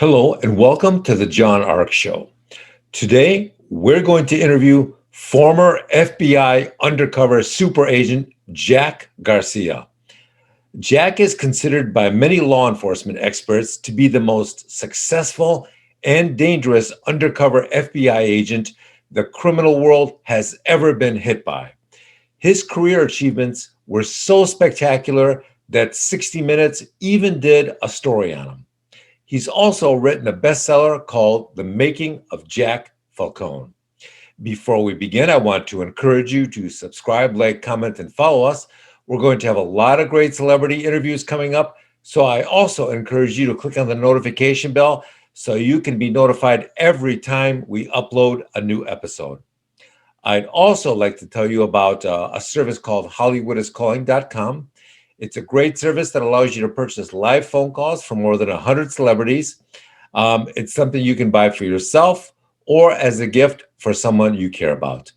Hello, and welcome to the John Ark Show. Today, we're going to interview former FBI undercover super agent Jack Garcia. Jack is considered by many law enforcement experts to be the most successful and dangerous undercover FBI agent the criminal world has ever been hit by. His career achievements were so spectacular that 60 Minutes even did a story on him. He's also written a bestseller called The Making of Jack Falcone. Before we begin, I want to encourage you to subscribe, like, comment, and follow us. We're going to have a lot of great celebrity interviews coming up, so I also encourage you to click on the notification bell so you can be notified every time we upload a new episode. I'd also like to tell you about a service called HollywoodIsCalling.com. It's a great service that allows you to purchase live phone calls from more than 100 celebrities. It's something you can buy for yourself or as a gift for someone you care about.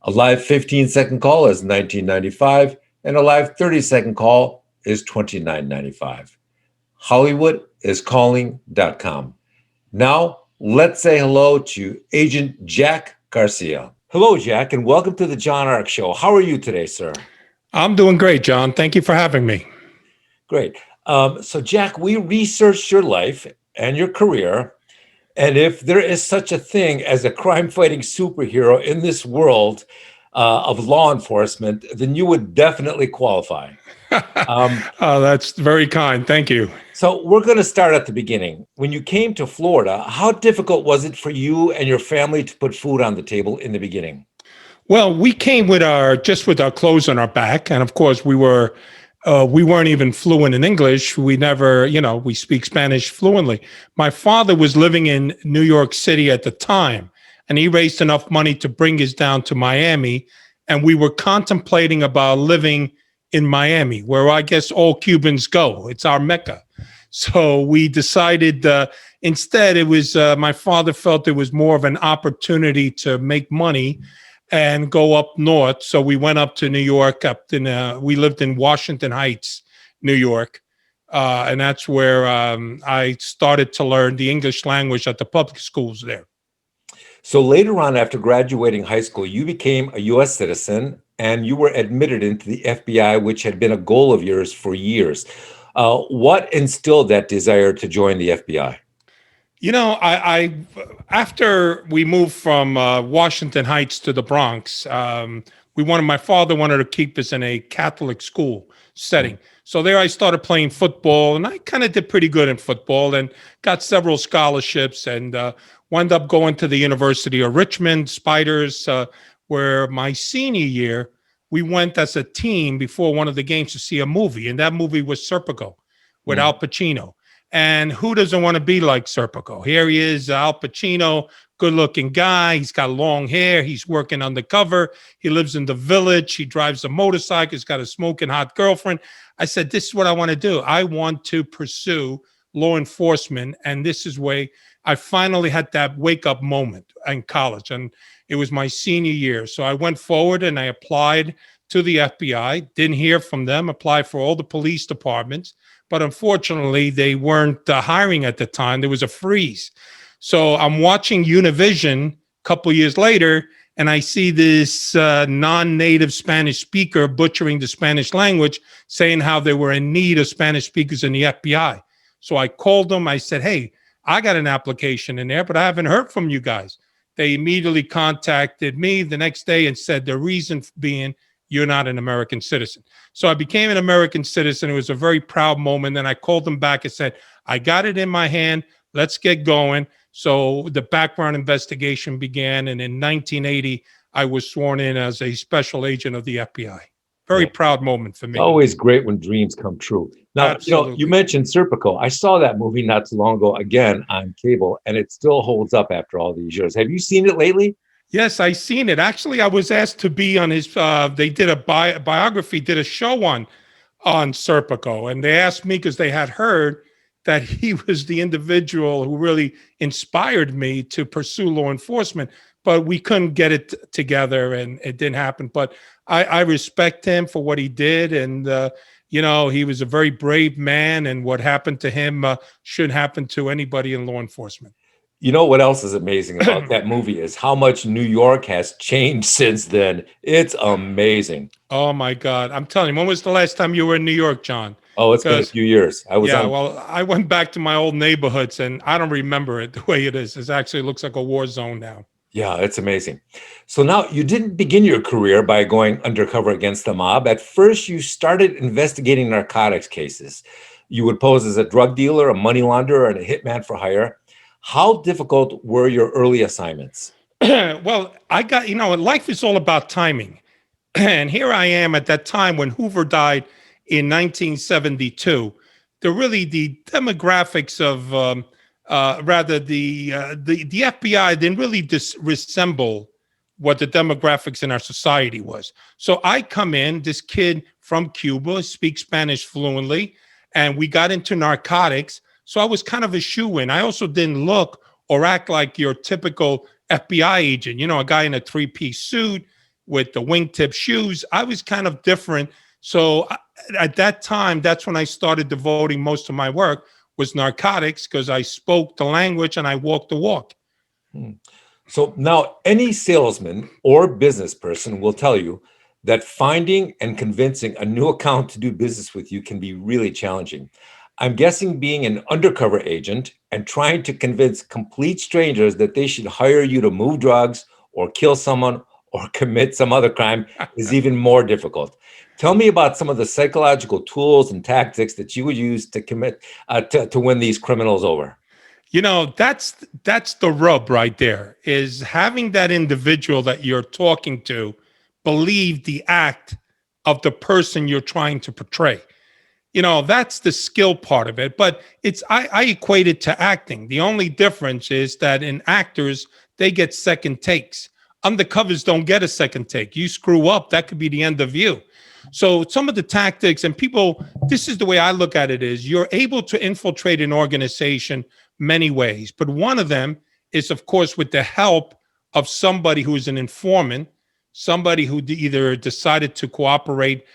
A live 15-second call is $19.95, and a live 30-second call is $29.95. HollywoodIsCalling.com. Now, let's say hello to Agent Jack Garcia. Hello, Jack, and welcome to the John Ark Show. How are you today, sir? I'm doing great, John. Thank you for having me. Great. So, Jack, we researched your life and your career. And if there is such a thing as a crime-fighting superhero in this world of law enforcement, then you would definitely qualify. Oh, that's very kind. Thank you. So we're going to start at the beginning. When you came to Florida, how difficult was it for you and your family to put food on the table in the beginning? Well, we came with our clothes on our back, and of course we weren't even fluent in English. We never, we speak Spanish fluently. My father was living in New York City at the time, and he raised enough money to bring us down to Miami, and we were contemplating about living in Miami, where I guess all Cubans go. It's our Mecca. So we decided instead it was my father felt it was more of an opportunity to make money and go up north. So we went up to New York, we lived in Washington Heights, New York. And that's where I started to learn the English language at the public schools there. So later on, after graduating high school, you became a U.S. citizen and you were admitted into the FBI, which had been a goal of yours for years. What instilled that desire to join the FBI? I after we moved from Washington Heights to the Bronx, my father wanted to keep us in a Catholic school setting. So there I started playing football, and I kind of did pretty good in football and got several scholarships and wound up going to the University of Richmond, Spiders, where my senior year, we went as a team before one of the games to see a movie, and that movie was Serpico with Al Pacino. And who doesn't want to be like Serpico? Here he is, Al Pacino, good-looking guy. He's got long hair. He's working undercover. He lives in the village. He drives a motorcycle. He's got a smoking hot girlfriend. I said, this is what I want to do. I want to pursue law enforcement. And this is where I finally had that wake-up moment in college. And it was my senior year. So I went forward and I applied to the FBI. Didn't hear from them. Applied for all the police departments. But unfortunately, they weren't hiring at the time. There was a freeze. So I'm watching Univision a couple years later, and I see this non-native Spanish speaker butchering the Spanish language, saying how they were in need of Spanish speakers in the FBI. So I called them. I said, hey, I got an application in there, but I haven't heard from you guys. They immediately contacted me the next day and said the reason being, you're not an American citizen. So I became an American citizen. It was a very proud moment. Then I called them back and said, I got it in my hand. Let's get going. So the background investigation began. And in 1980, I was sworn in as a special agent of the FBI. Very proud moment for me. Always great when dreams come true. Now, you mentioned Serpico. I saw that movie not too long ago, again, on cable, and it still holds up after all these years. Have you seen it lately? Yes, I seen it. Actually, I was asked to be on his, they did a biography, did a show on Serpico. And they asked me because they had heard that he was the individual who really inspired me to pursue law enforcement. But we couldn't get it together and it didn't happen. But I respect him for what he did. And, He was a very brave man, and what happened to him should happen to anybody in law enforcement. You know what else is amazing about that movie is how much New York has changed since then. It's amazing. Oh my God. I'm telling you, when was the last time you were in New York, John? Oh, it's been a Because, few years. I was yeah, on. well, I went back to my old neighborhoods and I don't remember it the way it is. It actually looks like a war zone now. Yeah, it's amazing. So now you didn't begin your career by going undercover against the mob. At first, you started investigating narcotics cases. You would pose as a drug dealer, a money launderer, and a hitman for hire. How difficult were your early assignments? Well, life is all about timing. And here I am at that time when Hoover died in 1972. The demographics of rather the FBI didn't really resemble what the demographics in our society was. So I come in, this kid from Cuba, speaks Spanish fluently, and we got into narcotics. So I was kind of a shoe-in. I also didn't look or act like your typical FBI agent, a guy in a three-piece suit with the wingtip shoes. I was kind of different. So at that time, that's when I started devoting most of my work was narcotics because I spoke the language and I walked the walk. Hmm. So now any salesman or business person will tell you that finding and convincing a new account to do business with you can be really challenging. I'm guessing being an undercover agent and trying to convince complete strangers that they should hire you to move drugs or kill someone or commit some other crime is even more difficult. Tell me about some of the psychological tools and tactics that you would use to to win these criminals over. That's the rub right there, is having that individual that you're talking to believe the act of the person you're trying to portray. That's the skill part of it. But I equate it to acting. The only difference is that in actors, they get second takes. Undercovers don't get a second take. You screw up, that could be the end of you. So some of the tactics and people, this is the way I look at it, is you're able to infiltrate an organization many ways. But one of them is, of course, with the help of somebody who is an informant, somebody who either decided to cooperate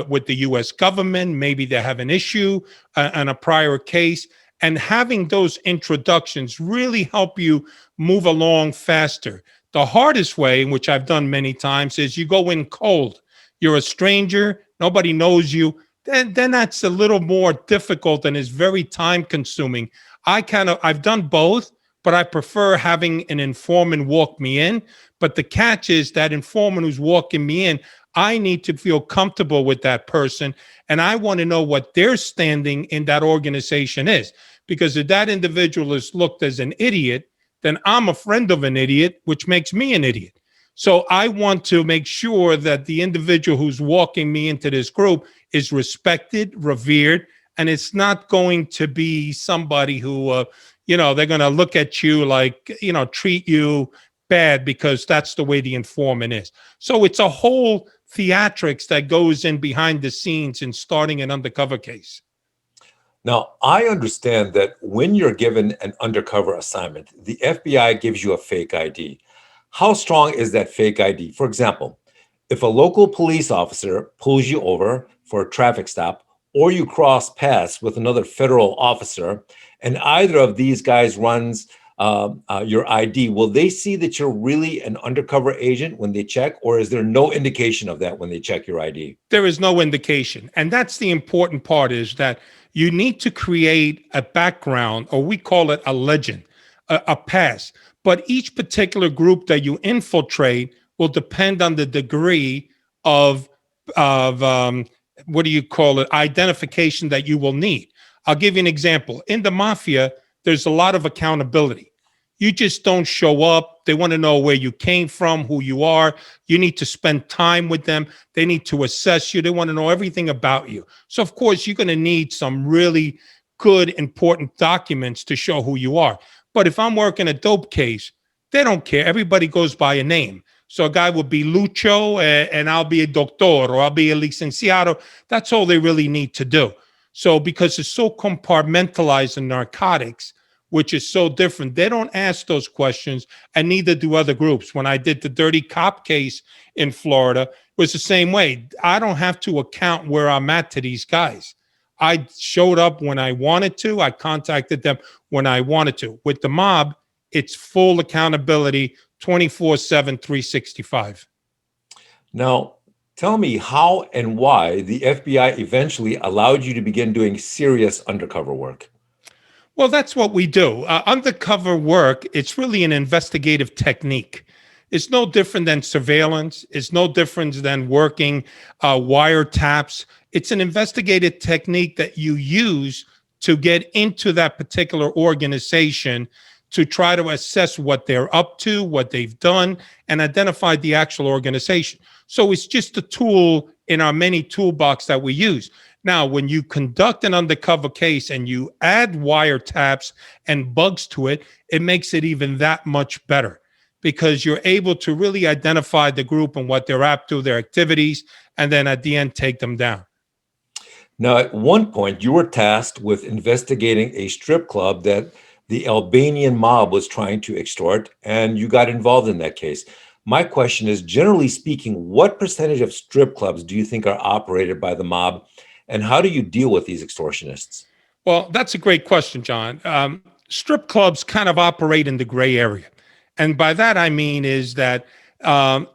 with the U.S. government, maybe they have an issue on a prior case, and having those introductions really help you move along faster. The hardest way, which I've done many times, is you go in cold. You're a stranger, nobody knows you. Then that's a little more difficult and is very time consuming. I've done both, but I prefer having an informant walk me in. But the catch is that informant who's walking me in, I need to feel comfortable with that person. And I want to know what their standing in that organization is. Because if that individual is looked as an idiot, then I'm a friend of an idiot, which makes me an idiot. So I want to make sure that the individual who's walking me into this group is respected, revered, and it's not going to be somebody who, they're going to look at you like, treat you bad because that's the way the informant is. So it's a whole theatrics that goes in behind the scenes in starting an undercover case. Now, I understand that when you're given an undercover assignment, the FBI gives you a fake ID. How strong is that fake ID? For example, if a local police officer pulls you over for a traffic stop, or you cross paths with another federal officer, and either of these guys runs your ID, will they see that you're really an undercover agent when they check, or is there no indication of that when they check your ID? There is no indication. And that's the important part, is that you need to create a background, or we call it a legend, a past. But each particular group that you infiltrate will depend on the degree of what do you call it, identification that you will need. I'll give you an example. In the mafia, there's a lot of accountability. You just don't show up. They want to know where you came from, who you are. You need to spend time with them. They need to assess you. They want to know everything about you. So, of course, you're going to need some really good, important documents to show who you are. But if I'm working a dope case, they don't care. Everybody goes by a name. So a guy will be Lucho and I'll be a doctor, or I'll be a licenciado. That's all they really need to do. So because it's so compartmentalized in narcotics, which is so different. They don't ask those questions, and neither do other groups. When I did the Dirty Cop case in Florida, it was the same way. I don't have to account where I'm at to these guys. I showed up when I wanted to. I contacted them when I wanted to. With the mob, it's full accountability, 24/7, 365. Now, tell me how and why the FBI eventually allowed you to begin doing serious undercover work. Well, that's what we do. Undercover work, it's really an investigative technique. It's no different than surveillance. It's no different than working wiretaps. It's an investigative technique that you use to get into that particular organization to try to assess what they're up to, what they've done, and identify the actual organization. So it's just a tool in our many toolbox that we use. Now, when you conduct an undercover case and you add wiretaps and bugs to it, it makes it even that much better because you're able to really identify the group and what they're up to, their activities, and then at the end, take them down. Now, at one point, you were tasked with investigating a strip club that the Albanian mob was trying to extort, and you got involved in that case. My question is, generally speaking, what percentage of strip clubs do you think are operated by the mob, and how do you deal with these extortionists? Well, that's a great question, John. Strip clubs kind of operate in the gray area. And by that, I mean is that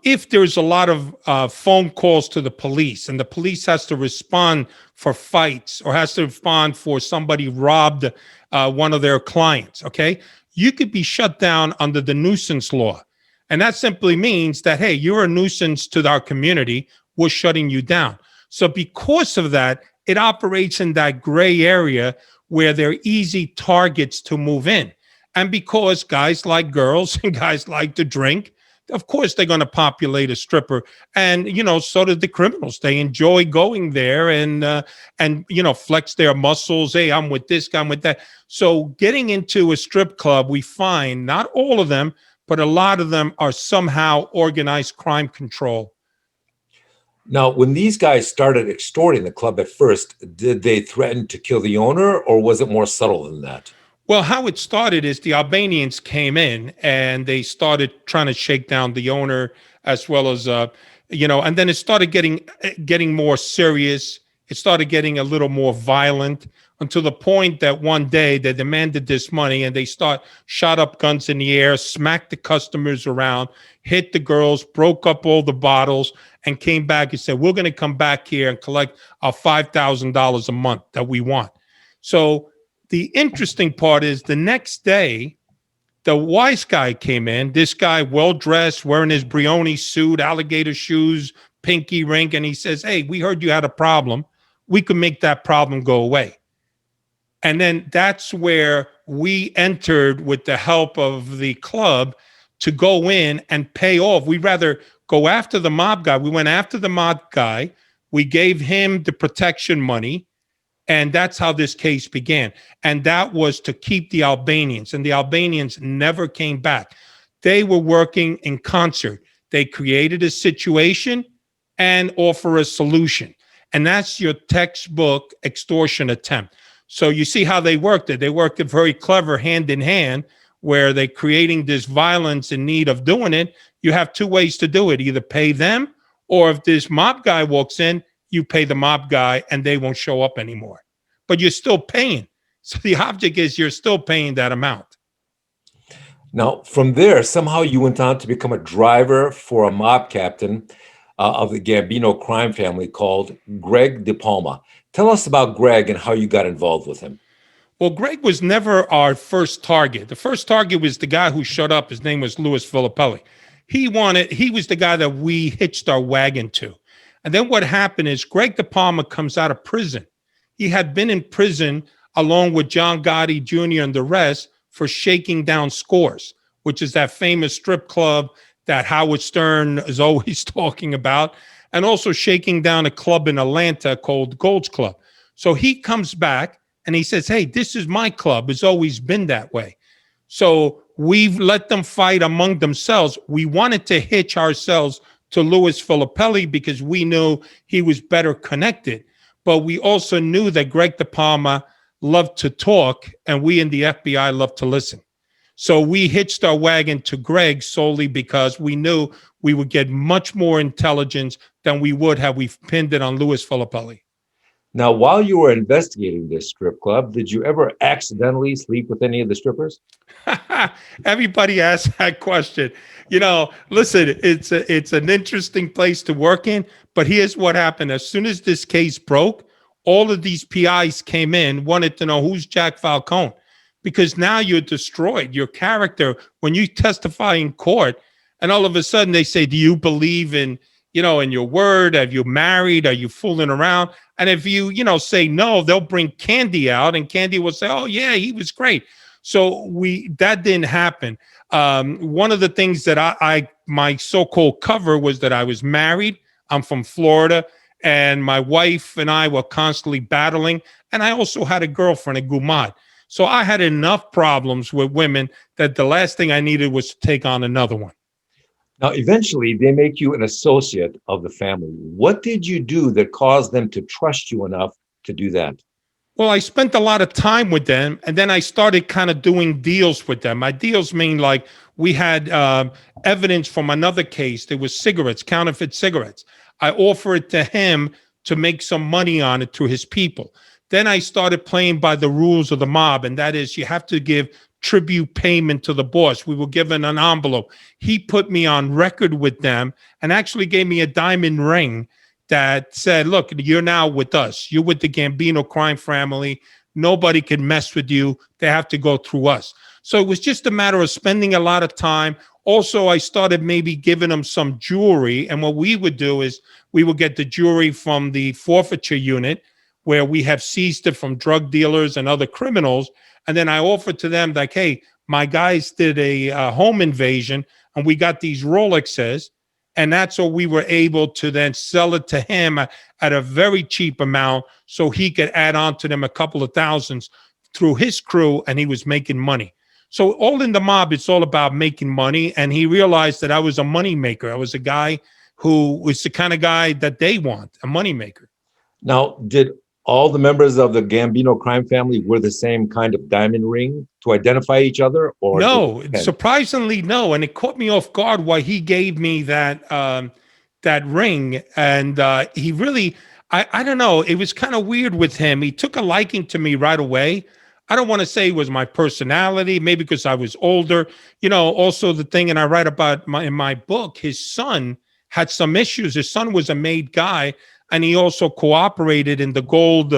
if there's a lot of phone calls to the police and the police has to respond for fights or has to respond for somebody robbed one of their clients, okay, you could be shut down under the nuisance law. And that simply means that, hey, you're a nuisance to our community. We're shutting you down. So because of that, it operates in that gray area where they're easy targets to move in. And because guys like girls and guys like to drink, of course, they're going to populate a stripper. And, you know, so do the criminals. They enjoy going there and you know, flex their muscles. Hey, I'm with this guy, I'm with that. So getting into a strip club, we find not all of them, but a lot of them are somehow organized crime control. Now, when these guys started extorting the club at first, did they threaten to kill the owner, or was it more subtle than that? Well, how it started is the Albanians came in and they started trying to shake down the owner as well as, you know, and then it started getting more serious. It started getting a little more violent until the point that one day they demanded this money and they shot up guns in the air, smacked the customers around, hit the girls, broke up all the bottles, and came back and said, we're going to come back here and collect our $5,000 a month that we want. So the interesting part is the next day, the wise guy came in, this guy well-dressed, wearing his Brioni suit, alligator shoes, pinky ring, and he says, hey, we heard you had a problem. We could make that problem go away. And then that's where we entered with the help of the club to go in and pay off. We'd rather go after the mob guy. We went after the mob guy. We gave him the protection money. And that's how this case began. And that was to keep the Albanians. And the Albanians never came back. They were working in concert. They created a situation and offer a solution. And that's your textbook extortion attempt. So you see how they worked it. They worked it very clever hand in hand, where they're creating this violence in need of doing it. You have two ways to do it. Either pay them, or if this mob guy walks in, you pay the mob guy and they won't show up anymore. But you're still paying. So the object is you're still paying that amount. Now, from there, somehow you went on to become a driver for a mob captain of the Gambino crime family called Greg De Palma. Tell us about Greg and how you got involved with him. Well, Greg was never our first target. The first target was the guy who showed up. His name was Louis Filippelli. He was the guy that we hitched our wagon to. And then what happened is Greg De Palma comes out of prison. He had been in prison along with John Gotti Jr. and the rest for shaking down Scores, which is that famous strip club that Howard Stern is always talking about, and also shaking down a club in Atlanta called Gold's Club. So he comes back and he says, hey, this is my club. It's always been that way. So we've let them fight among themselves. We wanted to hitch ourselves to Louis Filippelli because we knew he was better connected. But we also knew that Greg De Palma love to talk, and we in the FBI love to listen. So we hitched our wagon to Greg solely because we knew we would get much more intelligence than we would have we pinned it on Louis Filippelli. Now, while you were investigating this strip club, did you ever accidentally sleep with any of the strippers? Everybody asks that question. Listen, it's an interesting place to work in, but here's what happened. As soon as this case broke, all of these PIs came in, wanted to know who's Jack Falcone, because now you're destroyed. Your character, when you testify in court, and all of a sudden they say, do you believe in your word? Have you married? Are you fooling around? And if you, say no, they'll bring Candy out, and Candy will say, oh yeah, he was great. So that didn't happen. One of the things that my so-called cover was that I was married. I'm from Florida, and my wife and I were constantly battling. And I also had a girlfriend, a Gumad. So I had enough problems with women that the last thing I needed was to take on another one. Now, eventually, they make you an associate of the family. What did you do that caused them to trust you enough to do that? Well, I spent a lot of time with them, and then I started kind of doing deals with them. My deals mean like we had evidence from another case. There was cigarettes, counterfeit cigarettes. I offered it to him to make some money on it through his people. Then I started playing by the rules of the mob, and that is you have to give tribute payment to the boss. We were given an envelope. He put me on record with them and actually gave me a diamond ring that said, look, you're now with us. You're with the Gambino crime family. Nobody can mess with you. They have to go through us. So it was just a matter of spending a lot of time. Also, I started maybe giving them some jewelry. And what we would do is we would get the jewelry from the forfeiture unit where we have seized it from drug dealers and other criminals. And then I offered to them like, hey, my guys did a home invasion and we got these Rolexes. And that's what we were able to then sell it to him at a very cheap amount so he could add on to them a couple of thousands through his crew, and he was making money. So all in the mob, it's all about making money. And he realized that I was a money maker. I was a guy who was the kind of guy that they want, a money maker. Now, did all the members of the Gambino crime family wear the same kind of diamond ring to identify each other? Or no, surprisingly, no. And it caught me off guard why he gave me that ring. And he really, I don't know, it was kind of weird with him. He took a liking to me right away. I don't want to say it was my personality, maybe because I was older. Also the thing, and I write about in my book, his son had some issues. His son was a made guy, and he also cooperated in the gold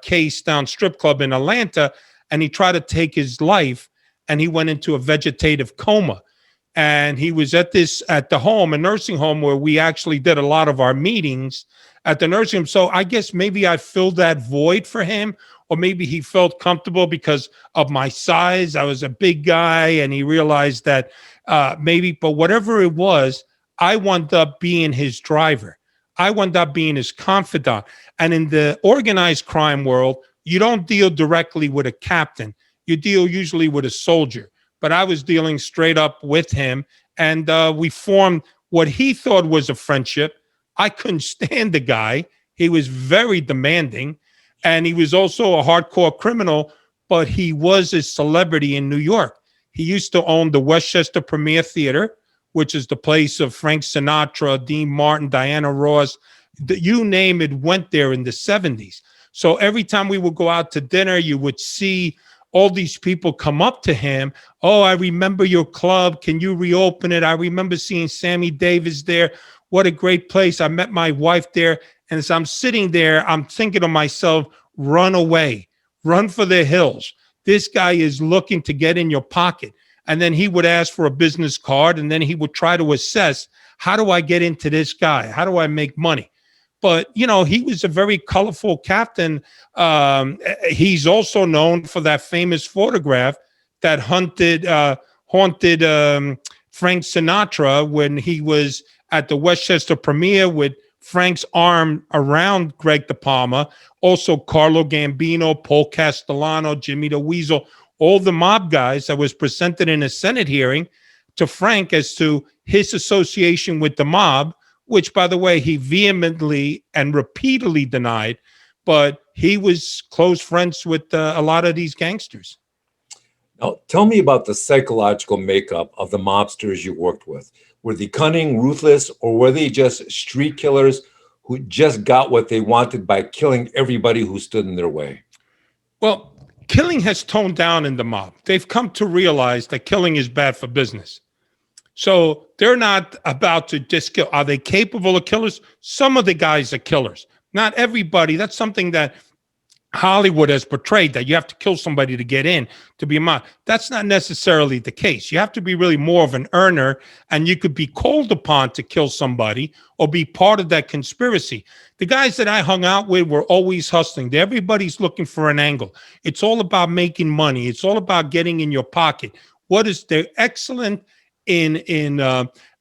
case down strip club in Atlanta, and he tried to take his life, and he went into a vegetative coma. And he was at the home, a nursing home, where we actually did a lot of our meetings at the nursing home. So I guess maybe I filled that void for him, or maybe he felt comfortable because of my size. I was a big guy, and he realized that maybe, but whatever it was, I wound up being his driver. I wound up being his confidant. And in the organized crime world, you don't deal directly with a captain. You deal usually with a soldier. But I was dealing straight up with him. And we formed what he thought was a friendship. I couldn't stand the guy. He was very demanding. And he was also a hardcore criminal, but he was a celebrity in New York. He used to own the Westchester Premier Theater, which is the place of Frank Sinatra, Dean Martin, Diana Ross, you name it, went there in the 70s. So every time we would go out to dinner, you would see all these people come up to him. Oh, I remember your club. Can you reopen it? I remember seeing Sammy Davis there. What a great place. I met my wife there. And as I'm sitting there, I'm thinking to myself, run away, run for the hills. This guy is looking to get in your pocket. And then he would ask for a business card, and then he would try to assess, how do I get into this guy? How do I make money? But, he was a very colorful captain. He's also known for that famous photograph that haunted Frank Sinatra when he was at the Westchester Premier with Frank's arm around Greg De Palma, also Carlo Gambino, Paul Castellano, Jimmy the Weasel, all the mob guys that was presented in a Senate hearing to Frank as to his association with the mob, which, by the way, he vehemently and repeatedly denied. but he was close friends with a lot of these gangsters. Now, tell me about the psychological makeup of the mobsters you worked with. Were they cunning, ruthless, or were they just street killers who just got what they wanted by killing everybody who stood in their way? Well, killing has toned down in the mob. They've come to realize that killing is bad for business. So they're not about to just kill. Are they capable of killers? Some of the guys are killers. Not everybody. That's something that Hollywood has portrayed, that you have to kill somebody to get in to be a mob. That's not necessarily the case. You have to be really more of an earner, and you could be called upon to kill somebody or be part of that conspiracy. The guys that I hung out with were always hustling. Everybody's looking for an angle. It's all about making money. It's all about getting in your pocket. They're excellent in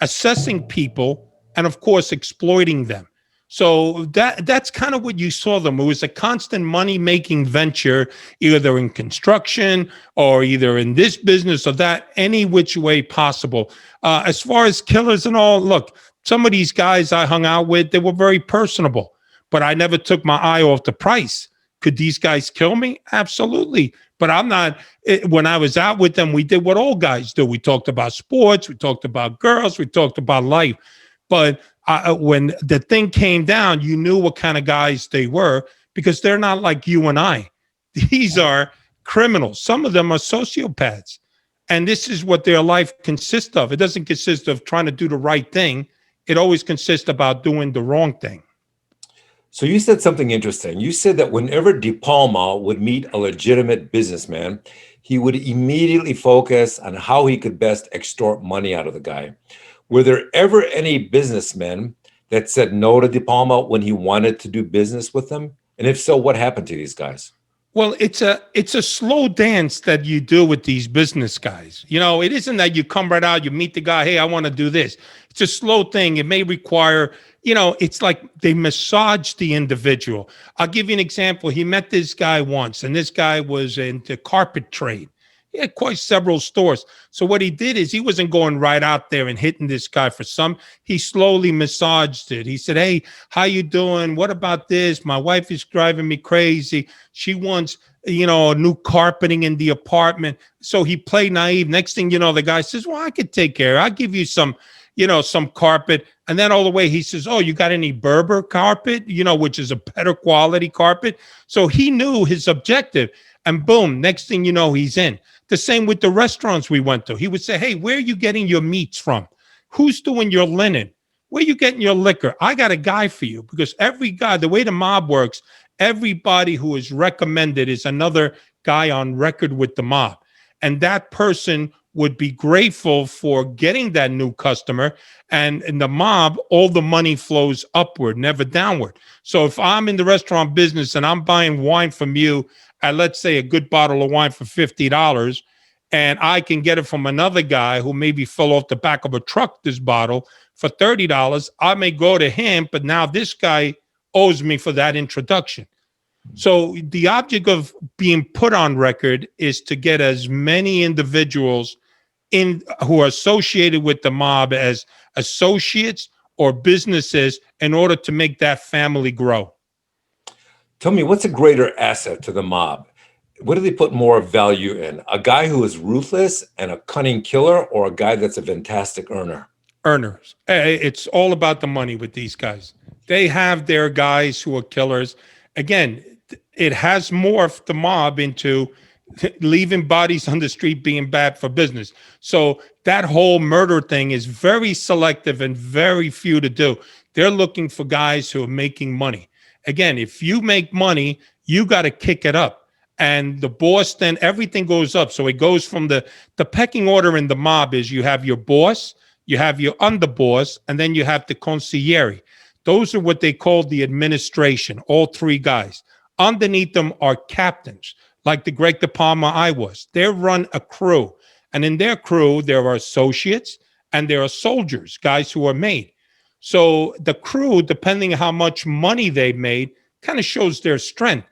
assessing people and, of course, exploiting them. So that's kind of what you saw them. It was a constant money-making venture, either in construction or either in this business or that, any which way possible. As far as killers and all, look, some of these guys I hung out with, they were very personable, but I never took my eye off the price. Could these guys kill me? Absolutely. But I'm not, when I was out with them, we did what all guys do. We talked about sports, we talked about girls, we talked about life. But when the thing came down, you knew what kind of guys they were, because they're not like you and I. These are criminals. Some of them are sociopaths. And this is what their life consists of. It doesn't consist of trying to do the right thing. It always consists about doing the wrong thing. So you said something interesting. You said that whenever De Palma would meet a legitimate businessman, he would immediately focus on how he could best extort money out of the guy. Were there ever any businessmen that said no to De Palma when he wanted to do business with them? And if so, what happened to these guys? Well, it's a slow dance that you do with these business guys. You know, it isn't that you come right out, you meet the guy, hey, I want to do this. It's a slow thing. It may require, it's like they massage the individual. I'll give you an example. He met this guy once, and this guy was into carpet trade. He had quite several stores. So what he did is he wasn't going right out there and hitting this guy for some. He slowly massaged it. He said, hey, how you doing? What about this? My wife is driving me crazy. She wants, a new carpeting in the apartment. So he played naive. Next thing you know, the guy says, well, I could take care. I'll give you some carpet. And then all the way he says, oh, you got any Berber carpet, which is a better quality carpet. So he knew his objective. And boom, next thing you know, he's in. The same with the restaurants we went to. He would say, hey, where are you getting your meats from? Who's doing your linen? Where are you getting your liquor? I got a guy for you. Because every guy, the way the mob works, everybody who is recommended is another guy on record with the mob. And that person would be grateful for getting that new customer. And in the mob, all the money flows upward, never downward. So if I'm in the restaurant business and I'm buying wine from you, at, let's say, a good bottle of wine for $50, and I can get it from another guy who maybe fell off the back of a truck, this bottle, for $30, I may go to him, but now this guy owes me for that introduction. So the object of being put on record is to get as many individuals in who are associated with the mob as associates or businesses in order to make that family grow. Tell me, what's a greater asset to the mob? What do they put more value in? A guy who is ruthless and a cunning killer, or a guy that's a fantastic earner? Earners. It's all about the money with these guys. They have their guys who are killers. Again, it has morphed the mob into leaving bodies on the street being bad for business. So that whole murder thing is very selective and very few to do. They're looking for guys who are making money. Again, if you make money, you got to kick it up. And the boss, then everything goes up. So it goes from the pecking order in the mob is you have your boss, you have your underboss, and then you have the consigliere. Those are what they call the administration, all three guys. Underneath them are captains, like the Greg De Palma I was. They run a crew. And in their crew, there are associates and there are soldiers, guys who are made. So the crew, depending on how much money they made, kind of shows their strength.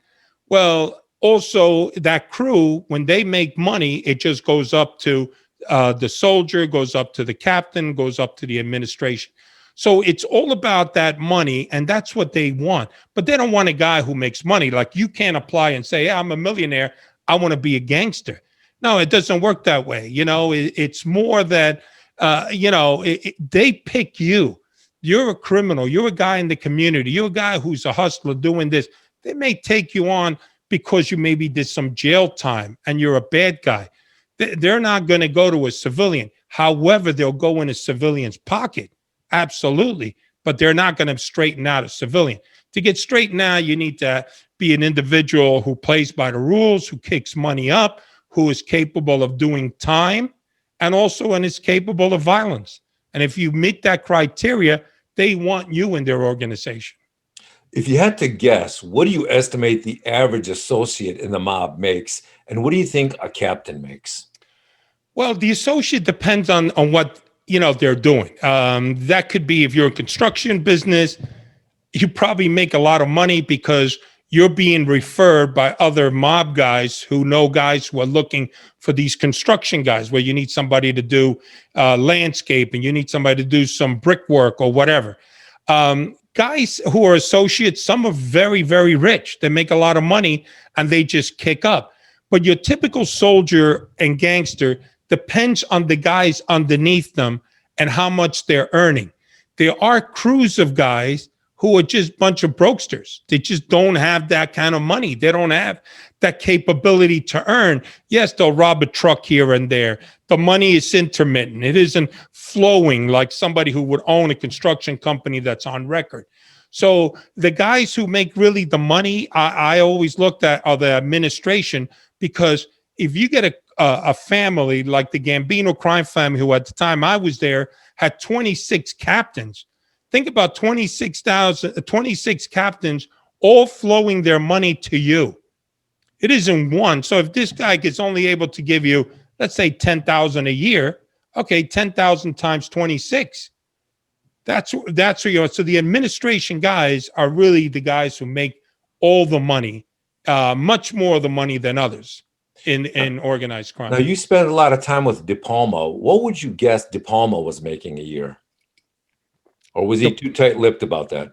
Well, also that crew, when they make money, it just goes up to the soldier, goes up to the captain, goes up to the administration. So it's all about that money, and that's what they want. But they don't want a guy who makes money. Like, you can't apply and say, "Yeah, I'm a millionaire, I want to be a gangster." No, it doesn't work that way. It's more that they pick you. You're a criminal. You're a guy in the community. You're a guy who's a hustler doing this. They may take you on because you maybe did some jail time and you're a bad guy. They're not going to go to a civilian. However, they'll go in a civilian's pocket. Absolutely. But they're not going to straighten out a civilian. To get straightened out, you need to be an individual who plays by the rules, who kicks money up, who is capable of doing time, and also is capable of violence. And if you meet that criteria, they want you in their organization. If you had to guess, what do you estimate the average associate in the mob makes? And what do you think a captain makes? Well, the associate depends on what they're doing. That could be, if you're in construction business, you probably make a lot of money because you're being referred by other mob guys who know guys who are looking for these construction guys, where you need somebody to do landscape and you need somebody to do some brickwork or whatever. Guys who are associates, some are very, very rich. They make a lot of money and they just kick up. But your typical soldier and gangster depends on the guys underneath them and how much they're earning. There are crews of guys who are just a bunch of brokesters. They just don't have that kind of money. They don't have that capability to earn. Yes, they'll rob a truck here and there. The money is intermittent. It isn't flowing like somebody who would own a construction company that's on record. So the guys who make really the money, I always looked at, are the administration, because if you get a family like the Gambino crime family, who at the time I was there had 26 captains. Think about 26 captains all flowing their money to you. It isn't one. So if this guy is only able to give you, let's say, 10,000 a year, okay, 10,000 times 26. That's what you're. So the administration guys are really the guys who make all the money, much more of the money than others in organized crime. Now, you spent a lot of time with De Palma. What would you guess De Palma was making a year? Or was he too tight-lipped about that?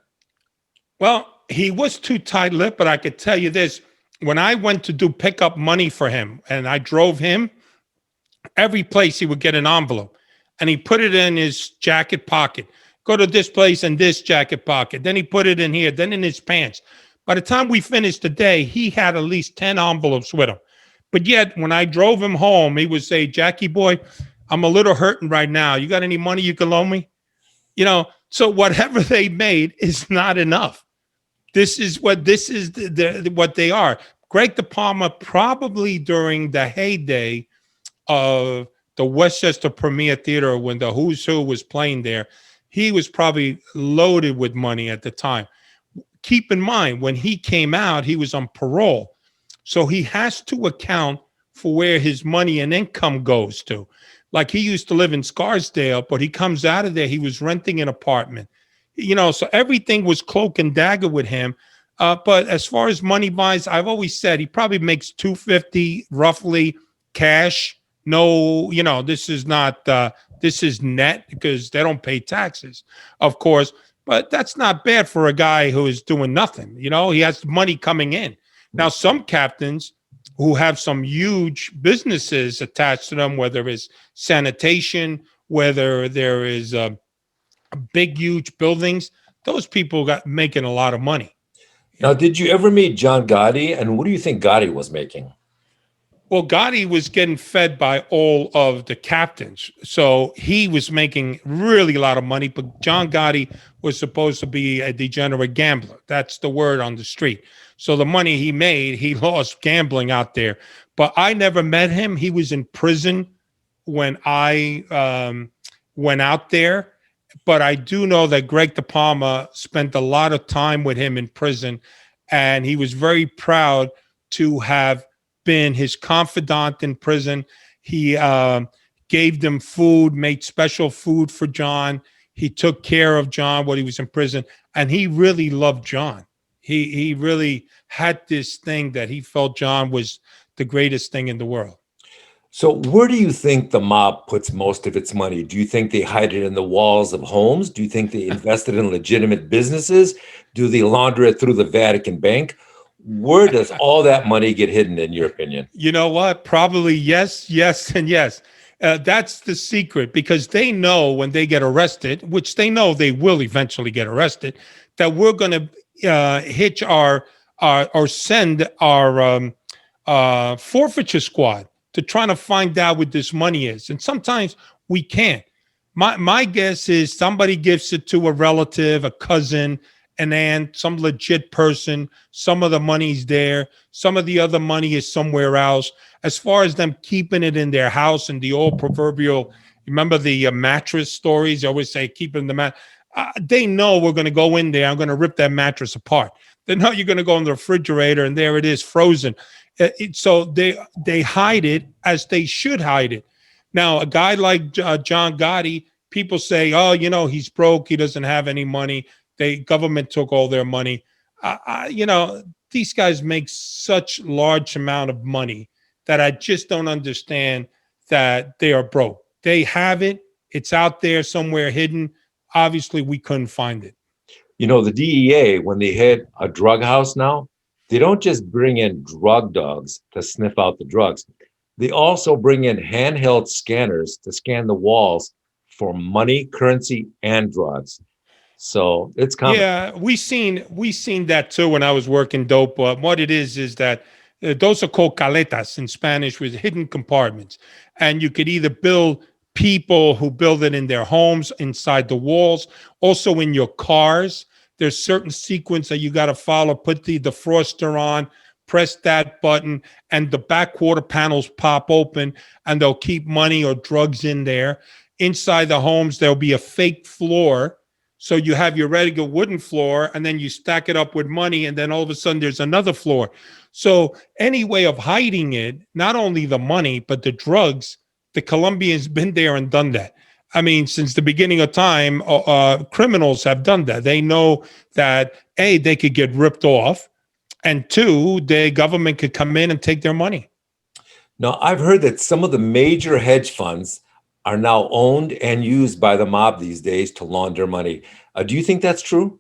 Well, he was too tight-lipped, but I could tell you this. When I went to do pickup money for him and I drove him, every place he would get an envelope and he put it in his jacket pocket. Go to this place and this jacket pocket. Then he put it in here, then in his pants. By the time we finished the day, he had at least 10 envelopes with him. But yet, when I drove him home, he would say, "Jackie boy, I'm a little hurting right now. You got any money you can loan me?" So whatever they made is not enough. This is what they are. Greg De Palma, probably during the heyday of the Westchester Premier Theater, when the Who's Who was playing there, he was probably loaded with money at the time. Keep in mind, when he came out, he was on parole. So he has to account for where his money and income goes to. Like, he used to live in Scarsdale, but he comes out of there, he was renting an apartment. So everything was cloak and dagger with him. But as far as money wise, I've always said he probably makes $250 roughly cash. No, this is not, this is net, because they don't pay taxes, of course. But that's not bad for a guy who is doing nothing. He has money coming in. Now, some captains who have some huge businesses attached to them, whether it's sanitation, whether there is big, huge buildings, those people got making a lot of money. Now, did you ever meet John Gotti? And what do you think Gotti was making? Well, Gotti was getting fed by all of the captains. So he was making really a lot of money. But John Gotti was supposed to be a degenerate gambler. That's the word on the street. So the money he made, he lost gambling out there. But I never met him. He was in prison when I went out there. But I do know that Greg De Palma spent a lot of time with him in prison. And he was very proud to have been his confidant in prison. He gave them food, made special food for John. He took care of John while he was in prison. And he really loved John. He really had this thing that he felt John was the greatest thing in the world. So, where do you think the mob puts most of its money? Do you think they hide it in the walls of homes? Do you think they invest it in legitimate businesses? Do they launder it through the Vatican Bank? Where does all that money get hidden, in your opinion? You know what? Probably yes, yes, and yes. That's the secret because they know when they get arrested, which they know they will eventually get arrested, that we're going to hitch our or send our forfeiture squad to try to find out what this money is. And sometimes we can't. My guess is somebody gives it to a relative, a cousin, an aunt, some legit person. Some of the money's there. Some of the other money is somewhere else. As far as them keeping it in their house and the old proverbial, remember the mattress stories? They always say, keep it in the mat. They know we're going to go in there. I'm going to rip that mattress apart. They know you're going to go in the refrigerator and there it is frozen. So they hide it as they should hide it. Now, a guy like John Gotti, people say, oh, he's broke. He doesn't have any money. The government took all their money. These guys make such large amount of money that I just don't understand that they are broke. They have it. It's out there somewhere hidden. Obviously, we couldn't find it. The DEA, when they hit a drug house now, they don't just bring in drug dogs to sniff out the drugs. They also bring in handheld scanners to scan the walls for money, currency, and drugs. So it's common. Yeah, we seen that too when I was working dope. What it is that those are called caletas in Spanish, with hidden compartments, and you could either build people who build it in their homes, inside the walls, also in your cars. There's certain sequence that you got to follow. Put the defroster on, press that button, and the back quarter panels pop open, and they'll keep money or drugs in there. Inside the homes, there'll be a fake floor. So you have your regular wooden floor, and then you stack it up with money, and then all of a sudden there's another floor. So any way of hiding it, not only the money, but the drugs, the Colombians been there and done that. I mean, since the beginning of time, criminals have done that. They know that A, they could get ripped off, and two, the government could come in and take their money. Now, I've heard that some of the major hedge funds are now owned and used by the mob these days to launder money. Do you think that's true?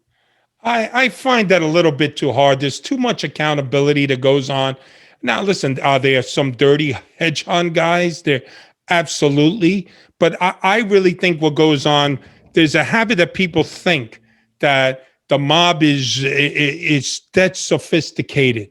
I find that a little bit too hard. There's too much accountability that goes on. Now, listen, are there some dirty hedge fund guys? There absolutely. But I really think what goes on, there's a habit that people think that the mob is that sophisticated.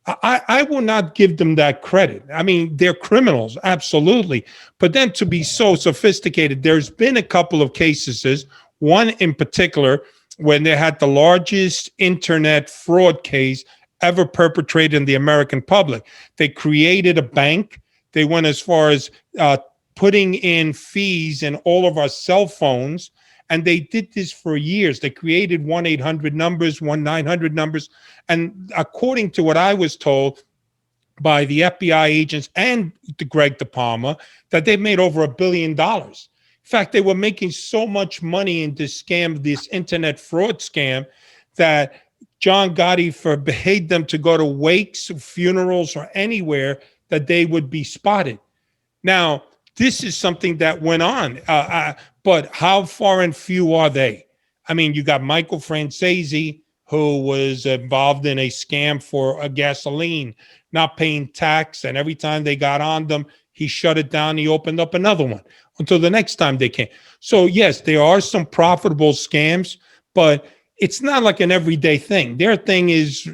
I will not give them that credit. I mean, they're criminals, absolutely. But then to be so sophisticated, there's been a couple of cases, one in particular, when they had the largest internet fraud case ever perpetrated in the American public. They created a bank. They went as far as putting in fees in all of our cell phones. And they did this for years. They created 1-800 numbers, 1-900 numbers. And according to what I was told by the FBI agents and the Greg DePalma, that they made over $1 billion. In fact, they were making so much money in this scam, this internet fraud scam, that John Gotti forbade them to go to wakes, funerals, or anywhere that they would be spotted. Now, this is something that went on, but how far and few are they? I mean, you got Michael Francesi, who was involved in a scam for a gasoline, not paying tax, and every time they got on them, he shut it down. He opened up another one until the next time they came. So yes, there are some profitable scams, but it's not like an everyday thing. Their thing is,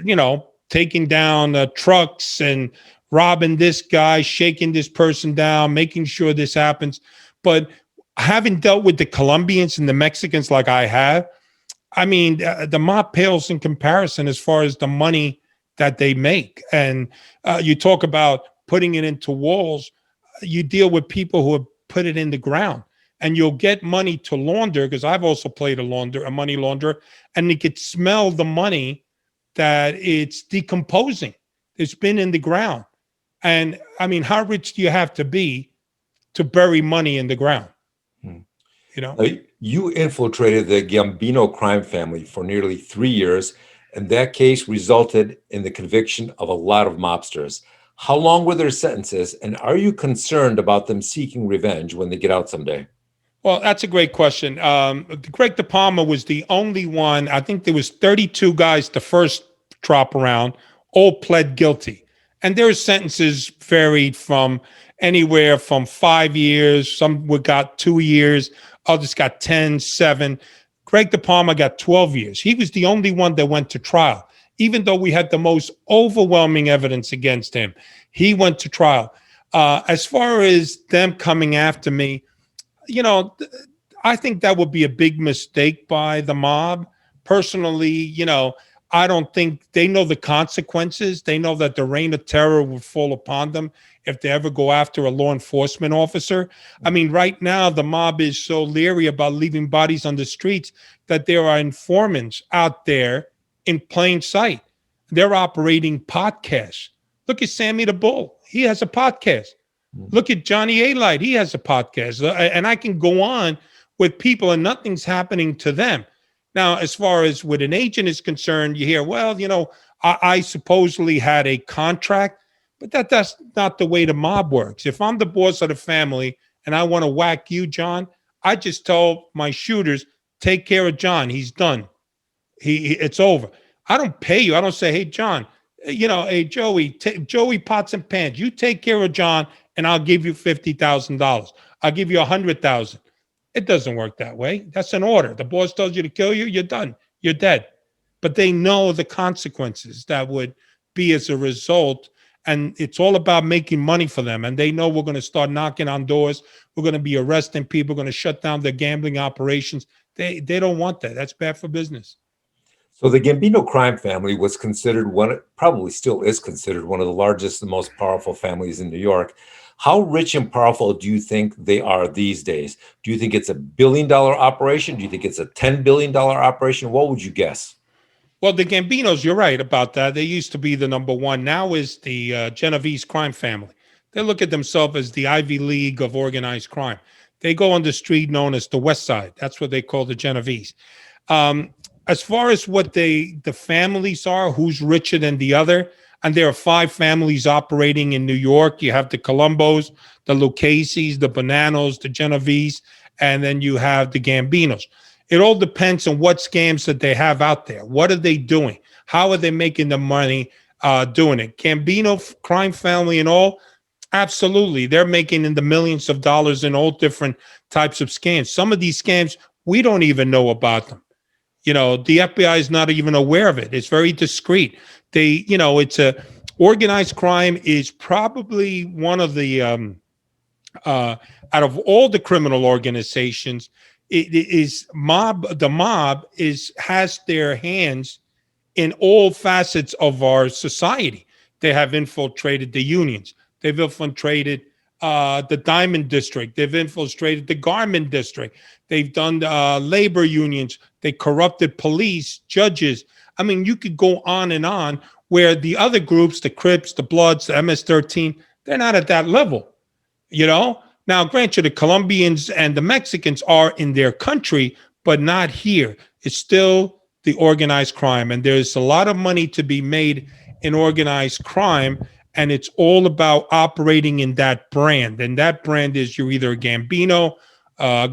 taking down trucks and robbing this guy, shaking this person down, making sure this happens. But having dealt with the Colombians and the Mexicans like I have, I mean, the mob pales in comparison as far as the money that they make. And you talk about putting it into walls. You deal with people who have put it in the ground, and you'll get money to launder, because I've also played a money launderer, and you could smell the money that it's decomposing. It's been in the ground. And I mean, how rich do you have to be to bury money in the ground? Hmm. You know? You infiltrated the Gambino crime family for nearly 3 years, and that case resulted in the conviction of a lot of mobsters. How long were their sentences, and are you concerned about them seeking revenge when they get out someday? Well, that's a great question. Greg De Palma was the only one. I think there was 32 guys the first drop around, all pled guilty, and their sentences varied from anywhere from 5 years. Some were got 2 years, others got 10, 7. Greg De Palma got 12 years. He was the only one that went to trial, even though we had the most overwhelming evidence against him. He went to trial. As far as them coming after me, you know, I think that would be a big mistake by the mob. Personally, I don't think they know the consequences. They know that the reign of terror will fall upon them if they ever go after a law enforcement officer. I mean, right now, the mob is so leery about leaving bodies on the streets that there are informants out there in plain sight. They're operating podcasts. Look at Sammy the Bull. He has a podcast. Look at Johnny A. Light. He has a podcast. And I can go on with people and nothing's happening to them. Now, as far as with an agent is concerned, you hear, well, I supposedly had a contract, but that's not the way the mob works. If I'm the boss of the family and I want to whack you, John, I just tell my shooters, take care of John. He's done. It's over. I don't pay you. I don't say, hey, John, hey, Joey Pots and Pans, you take care of John and I'll give you $50,000. I'll give you 100,000. It doesn't work that way. That's an order. The boss tells you to kill you, you're done. You're dead. But they know the consequences that would be as a result. And it's all about making money for them. And they know we're going to start knocking on doors. We're going to be arresting people. We're going to shut down their gambling operations. They don't want that. That's bad for business. So the Gambino crime family was considered probably still is considered one of the largest and most powerful families in New York. How rich and powerful do you think they are these days? Do you think it's $1 billion operation? Do you think it's a $10 billion operation? What would you guess? Well, the Gambinos, you're right about that. They used to be the number one. Now is the Genovese crime family. They look at themselves as the Ivy League of organized crime. They go on the street known as the West Side. That's what they call the Genovese. As far as what the families are, who's richer than the other, and there are 5 families operating in New York. You have the Colombos, the Lucchese's, the Bonanos, the Genovese, and then you have the Gambinos. It all depends on what scams that they have out there. What are they doing? How are they making the money doing it? Gambino crime family and all, absolutely. They're making in the millions of dollars in all different types of scams. Some of these scams, we don't even know about them. The FBI is not even aware of it. It's very discreet. It's organized crime is probably one of the, out of all the criminal organizations, the mob has their hands in all facets of our society. They have infiltrated the unions. They've infiltrated the Diamond District. They've infiltrated the Garment District. They've done labor unions. They corrupted police, judges. I mean, you could go on, where the other groups, the Crips, the Bloods, the MS-13, they're not at that level, Now, granted, the Colombians and the Mexicans are in their country, but not here. It's still the organized crime. And there's a lot of money to be made in organized crime. And it's all about operating in that brand. And that brand is you're either a Gambino,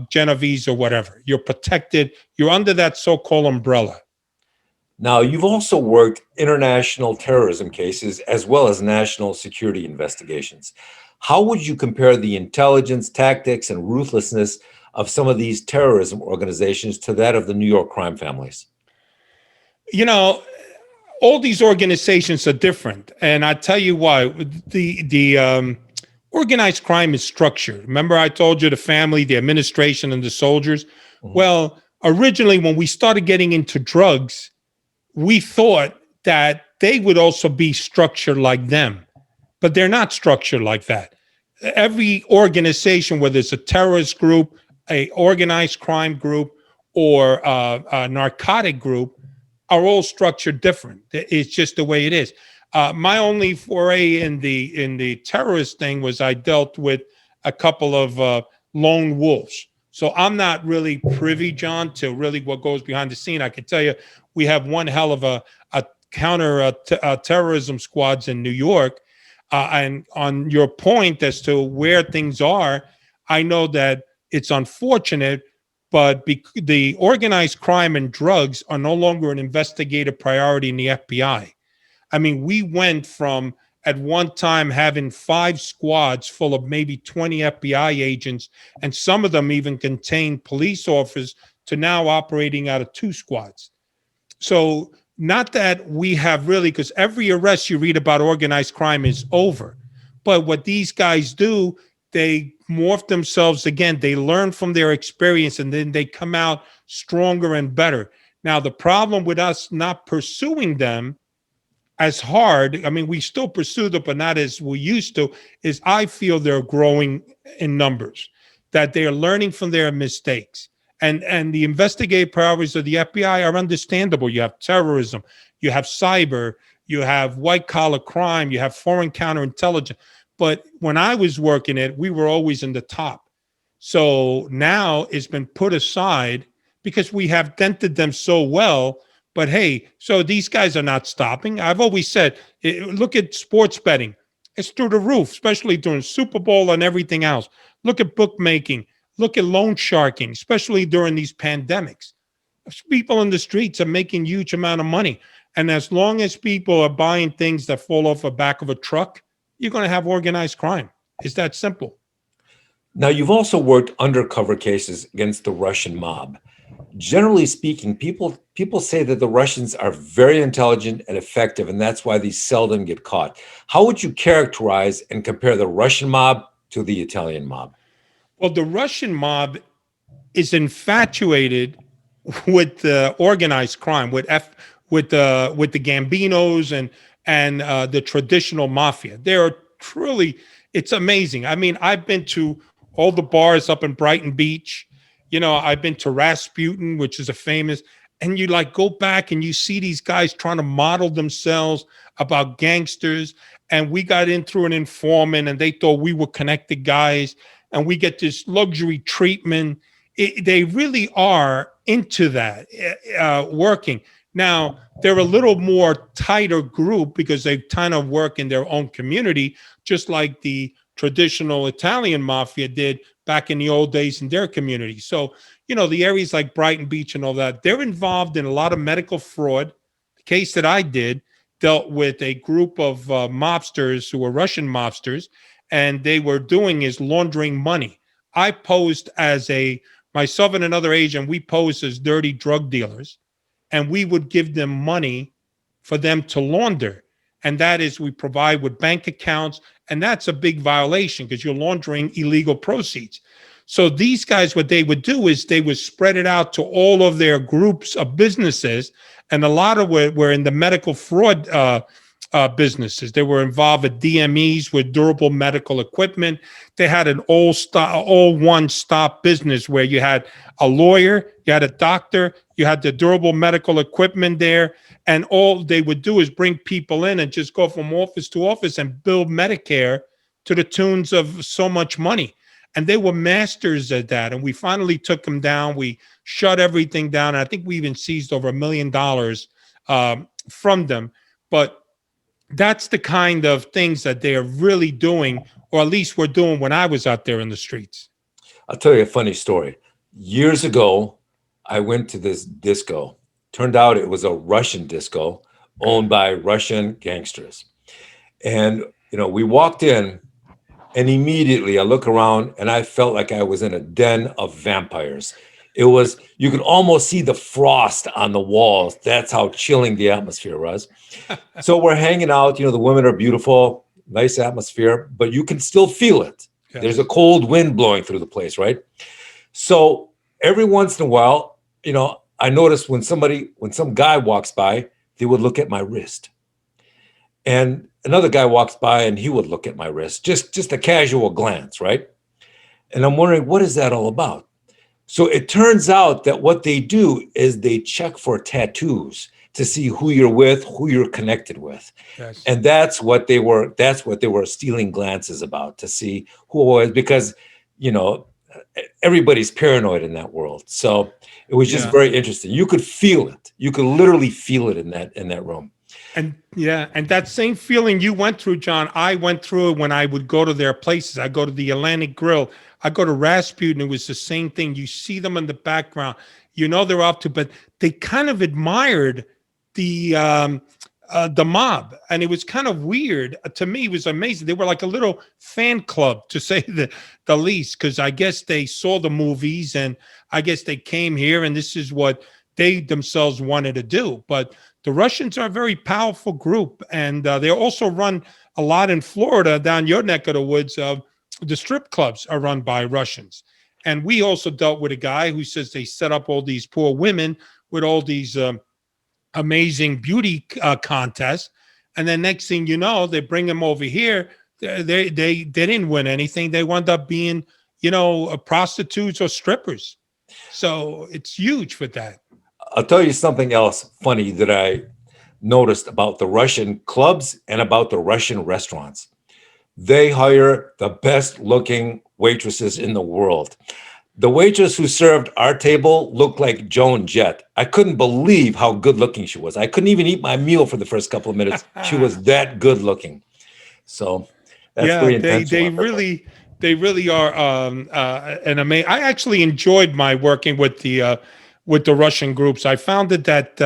Genovese, or whatever. You're protected. You're under that so-called umbrella. Now, you've also worked international terrorism cases as well as national security investigations. How would you compare the intelligence, tactics, and ruthlessness of some of these terrorism organizations to that of the New York crime families? All these organizations are different. And I tell you why. The organized crime is structured. Remember, I told you the family, the administration, and the soldiers? Mm-hmm. Well, originally, when we started getting into drugs, we thought that they would also be structured like them. But they're not structured like that. Every organization, whether it's a terrorist group, a organized crime group, or a narcotic group, are all structured different. It's just the way it is. My only foray in the terrorist thing was I dealt with a couple of lone wolves. So I'm not really privy, John, to really what goes behind the scene. I can tell you, we have one hell of a counter terrorism squads in New York. And on your point as to where things are, I know that it's unfortunate, but the organized crime and drugs are no longer an investigative priority in the FBI. I mean, we went from at one time having 5 squads full of maybe 20 FBI agents, and some of them even contained police officers, to now operating out of 2 squads. So, not that we have really, because every arrest you read about organized crime is over. But what these guys do, they morph themselves again. They learn from their experience and then they come out stronger and better. Now, the problem with us not pursuing them as hard, I mean, we still pursue them, but not as we used to, is I feel they're growing in numbers, that they are learning from their mistakes. And the investigative priorities of the FBI are understandable. You have terrorism, you have cyber, you have white collar crime, you have foreign counterintelligence. But when I was working it, we were always in the top. So now it's been put aside because we have dented them so well. But hey, so these guys are not stopping. I've always said, look at sports betting. It's through the roof, especially during Super Bowl and everything else. Look at bookmaking. Look at loan sharking, especially during these pandemics. People in the streets are making huge amount of money. And as long as people are buying things that fall off the back of a truck, you're going to have organized crime. It's that simple. Now, you've also worked undercover cases against the Russian mob. Generally speaking, people say that the Russians are very intelligent and effective, and that's why these seldom get caught. How would you characterize and compare the Russian mob to the Italian mob? Well, the Russian mob is infatuated with the organized crime, with the Gambinos and the traditional mafia. They're truly, it's amazing. I mean, I've been to all the bars up in Brighton Beach. You know, I've been to Rasputin, which is a famous, and you like go back and you see these guys trying to model themselves about gangsters. And we got in through an informant and they thought we were connected guys and we get this luxury treatment. They really are into that, working. Now, they're a little more tighter group because they kind of work in their own community, just like the traditional Italian mafia did back in the old days in their community. So, you know, the areas like Brighton Beach and all that, they're involved in a lot of medical fraud. The case that I did dealt with a group of mobsters who were Russian mobsters, and they were doing is laundering money. I posed as myself and another agent, we posed as dirty drug dealers, and we would give them money for them to launder. And that is, we provide with bank accounts, and that's a big violation because you're laundering illegal proceeds. So these guys, what they would do is they would spread it out to all of their groups of businesses, and a lot of were in the medical fraud businesses. They were involved with DMEs, with durable medical equipment. They had an all one-stop business where you had a lawyer, you had a doctor, you had the durable medical equipment there, and all they would do is bring people in and just go from office to office and build Medicare to the tunes of so much money. And they were masters at that. And we finally took them down. We shut everything down. And I think we even seized over $1 million from them. But that's the kind of things that they are really doing, or at least were doing when I was out there in the streets. I'll tell you a funny story. Years ago, I went to this disco. Turned out it was a Russian disco owned by Russian gangsters. And, you know, we walked in and immediately I look around and I felt like I was in a den of vampires. It was, you could almost see the frost on the walls. That's how chilling the atmosphere was. So we're hanging out, you know, the women are beautiful, nice atmosphere, but you can still feel it. Yes. There's a cold wind blowing through the place, right? So every once in a while, you know, I noticed when some guy walks by, they would look at my wrist. And another guy walks by and he would look at my wrist, just a casual glance, right? And I'm wondering, what is that all about? So it turns out that what they do is they check for tattoos to see who you're with, who you're connected with. Yes. And that's what they were stealing glances about, to see who was, because, you know, everybody's paranoid in that world. So it was just very interesting. You could feel it. You could literally feel it in that room. And yeah, and that same feeling you went through, John, I went through it when I would go to their places. I go to the Atlantic Grill, I go to Rasputin. It was the same thing. You see them in the background, you know they're up to, but they kind of admired the mob, and it was kind of weird to me. It was amazing. They were like a little fan club, to say the least, because I guess they saw the movies, and I guess they came here, and this is what they themselves wanted to do. But the Russians are a very powerful group, and they also run a lot in Florida, down your neck of the woods. The strip clubs are run by Russians. And we also dealt with a guy who says they set up all these poor women with all these amazing beauty contests. And then next thing you know, they bring them over here. They didn't win anything. They wound up being, prostitutes or strippers. So it's huge for that. I'll tell you something else funny that I noticed about the Russian clubs and about the Russian restaurants. They hire the best looking waitresses in the world. The waitress who served our table looked like Joan Jett. I couldn't believe how good looking she was. I couldn't even eat my meal for the first couple of minutes. She was that good looking. So that's Yeah, very they intentional. they really are an amazing. I actually enjoyed my working with the Russian groups. I found it that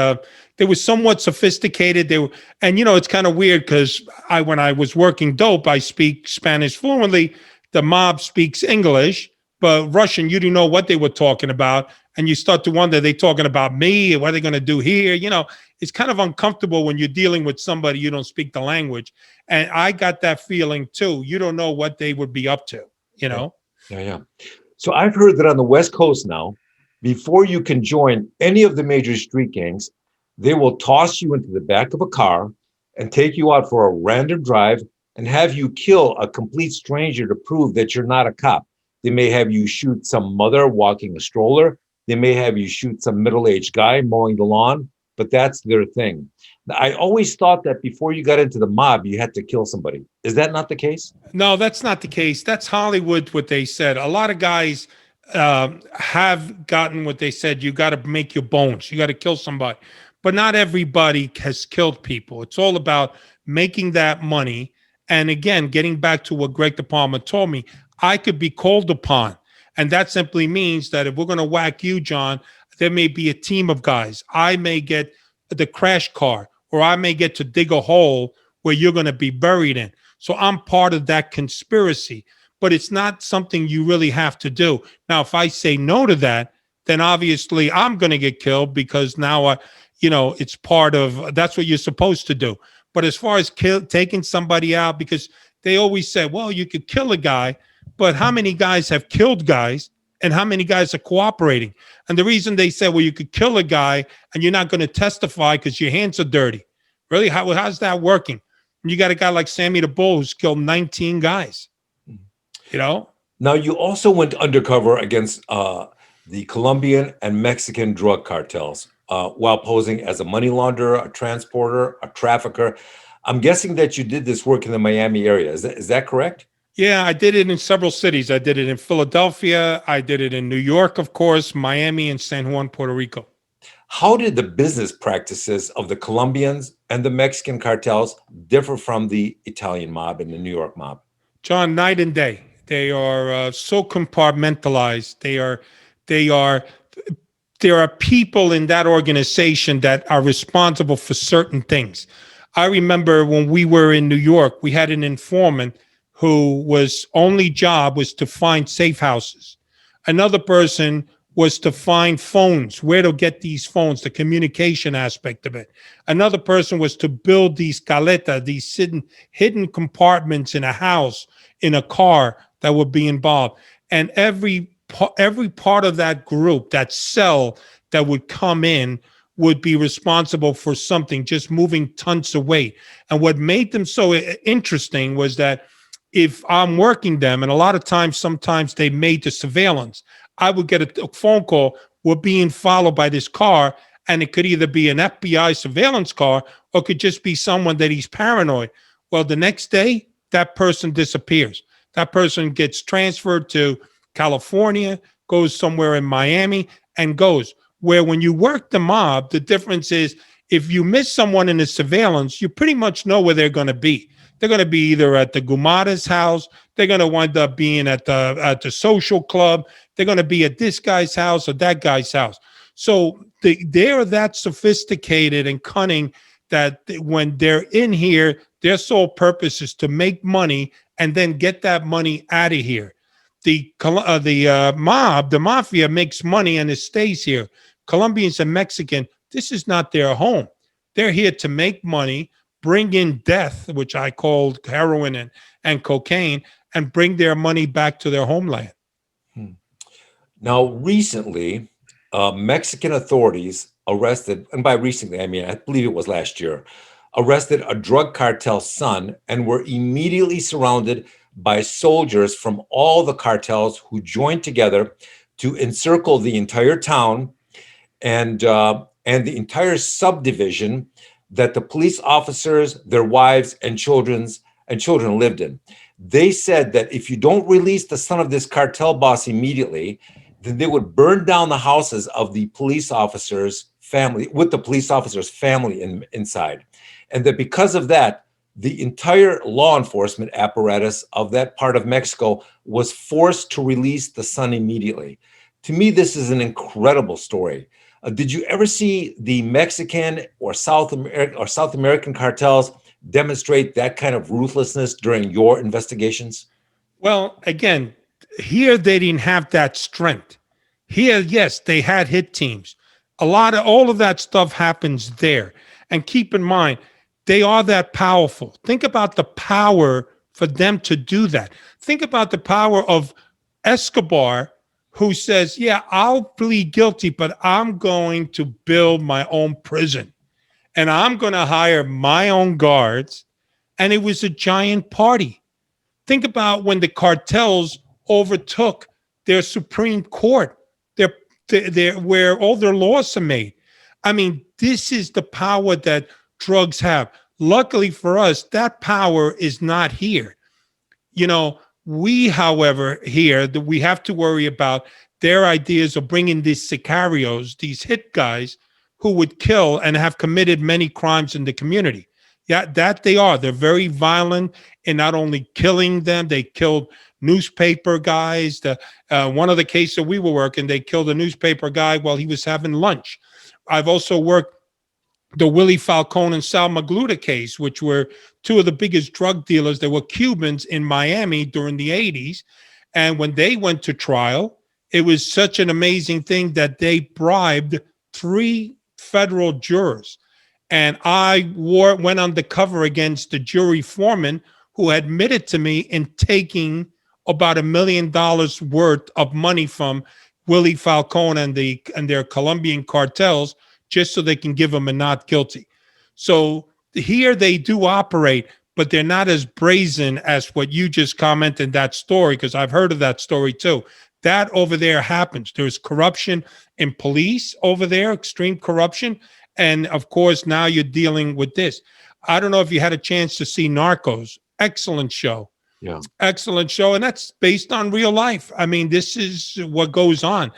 they were somewhat sophisticated. They were, and it's kind of weird because when I was working dope, I speak Spanish fluently. The mob speaks English, but Russian, you didn't know what they were talking about, and you start to wonder, they talking about me? What are they going to do here? It's kind of uncomfortable when you're dealing with somebody you don't speak the language. And I got that feeling too. You don't know what they would be up to, you Yeah, know? yeah. So I've heard that on the West Coast now, before you can join any of the major street gangs, they will toss you into the back of a car and take you out for a random drive and have you kill a complete stranger to prove that you're not a cop. They may have you shoot some mother walking a stroller. They may have you shoot some middle-aged guy mowing the lawn, but that's their thing. I always thought that before you got into the mob, you had to kill somebody. Is that not the case? No, that's not the case. That's Hollywood, what they said. A lot of guys have gotten what they said. You got to make your bones. You got to kill somebody. But not everybody has killed people. It's all about making that money. And again, getting back to what Greg DePalma told me, I could be called upon. And that simply means that if we're going to whack you, John, there may be a team of guys. I may get the crash car, or I may get to dig a hole where you're going to be buried in. So I'm part of that conspiracy, but it's not something you really have to do. Now, if I say no to that, then obviously I'm going to get killed, because now it's part of, that's what you're supposed to do. But as far as taking somebody out, because they always say, well, you could kill a guy, but how many guys have killed guys, and how many guys are cooperating? And the reason they say, well, you could kill a guy and you're not going to testify because your hands are dirty. Really? How's that working? And you got a guy like Sammy the Bull who's killed 19 guys, Now, you also went undercover against the Colombian and Mexican drug cartels while posing as a money launderer, a transporter, a trafficker. I'm guessing that you did this work in the Miami area. Is that correct? Yeah, I did it in several cities. I did it in Philadelphia. I did it in New York, of course, Miami, and San Juan, Puerto Rico. How did the business practices of the Colombians and the Mexican cartels differ from the Italian mob and the New York mob? John, night and day. They are so compartmentalized. They are there are people in that organization that are responsible for certain things. I remember when we were in New York, we had an informant who was only job was to find safe houses. Another person was to find phones, where to get these phones, the communication aspect of it. Another person was to build these caleta, these hidden compartments in a house, in a car that would be involved. And every part of that group, that cell that would come in, would be responsible for something, just moving tons of weight. And what made them so interesting was that if I'm working them, and a lot of times, sometimes they made the surveillance, I would get a phone call, we're being followed by this car, and it could either be an FBI surveillance car or could just be someone that he's paranoid. Well, the next day, that person disappears. That person gets transferred to California, goes somewhere in Miami, and goes. Where when you work the mob, the difference is if you miss someone in the surveillance, you pretty much know where they're going to be. They're going to be either at the Gumada's house, they're going to wind up being at the social club, they're going to be at this guy's house or that guy's house. So they're that sophisticated and cunning that when they're in here, their sole purpose is to make money and then get that money out of here. The mafia makes money and it stays here. Colombians and Mexican, this is not their home. They're here to make money, bring in death, which I called heroin and cocaine, and bring their money back to their homeland. Now, recently, Mexican authorities arrested, and by recently, I mean, I believe it was last year, arrested a drug cartel son and were immediately surrounded by soldiers from all the cartels who joined together to encircle the entire town and the entire subdivision that the police officers, their wives, and children lived in. They said that if you don't release the son of this cartel boss immediately, then they would burn down the houses of the police officers' family, with the police officers' family inside. And that because of that, the entire law enforcement apparatus of that part of Mexico was forced to release the son immediately. To me, this is an incredible story. Did you ever see the Mexican or South American cartels demonstrate that kind of ruthlessness during your investigations? Well, again, here they didn't have that strength. Here, yes, they had hit teams. All of that stuff happens there. And keep in mind, they are that powerful. Think about the power for them to do that. Think about the power of Escobar, who says, yeah, I'll plead guilty, but I'm going to build my own prison and I'm going to hire my own guards. And it was a giant party. Think about when the cartels overtook their Supreme Court, where all their laws are made. I mean, this is the power that drugs have. Luckily for us, that power is not here. We, however, here, we have to worry about their ideas of bringing these sicarios, these hit guys who would kill and have committed many crimes in the community. Yeah, that they are. They're very violent in not only killing them, they killed newspaper guys. One of the cases we were working, they killed a newspaper guy while he was having lunch. I've also worked the Willie Falcone and Sal Magluta case, which were two of the biggest drug dealers. They were Cubans in Miami during the 80s. And when they went to trial, it was such an amazing thing that they bribed 3 federal jurors. And I went undercover against the jury foreman who admitted to me in taking about $1 million worth of money from Willie Falcone and their Colombian cartels, just so they can give them a not guilty. So here they do operate, but they're not as brazen as what you just commented in that story, because I've heard of that story too. That over there happens. There's corruption in police over there, extreme corruption. And of course, now you're dealing with this. I don't know if you had a chance to see Narcos. Excellent show. Yeah. Excellent show. And that's based on real life. I mean, this is what goes on.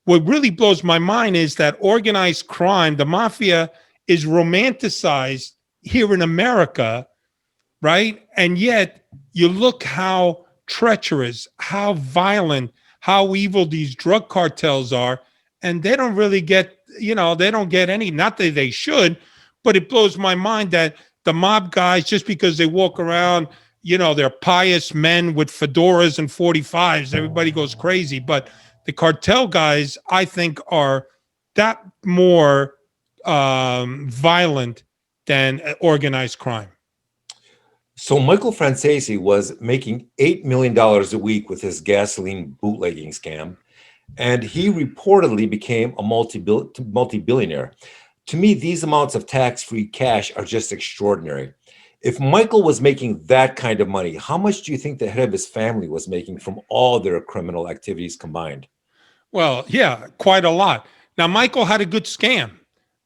What really blows my mind is that organized crime, the mafia, is romanticized here in America, right? And yet you look how treacherous, how violent, how evil these drug cartels are, and they don't really get, they don't get any, not that they should, but it blows my mind that the mob guys, just because they walk around, they're pious men with fedoras and 45s, everybody goes crazy. But the cartel guys, I think, are that more violent than organized crime. So Michael Francesi was making $8 million a week with his gasoline bootlegging scam, and he reportedly became a multi-billionaire. To me, these amounts of tax-free cash are just extraordinary. If Michael was making that kind of money, how much do you think the head of his family was making from all their criminal activities combined? Well, yeah, quite a lot. Now, Michael had a good scam,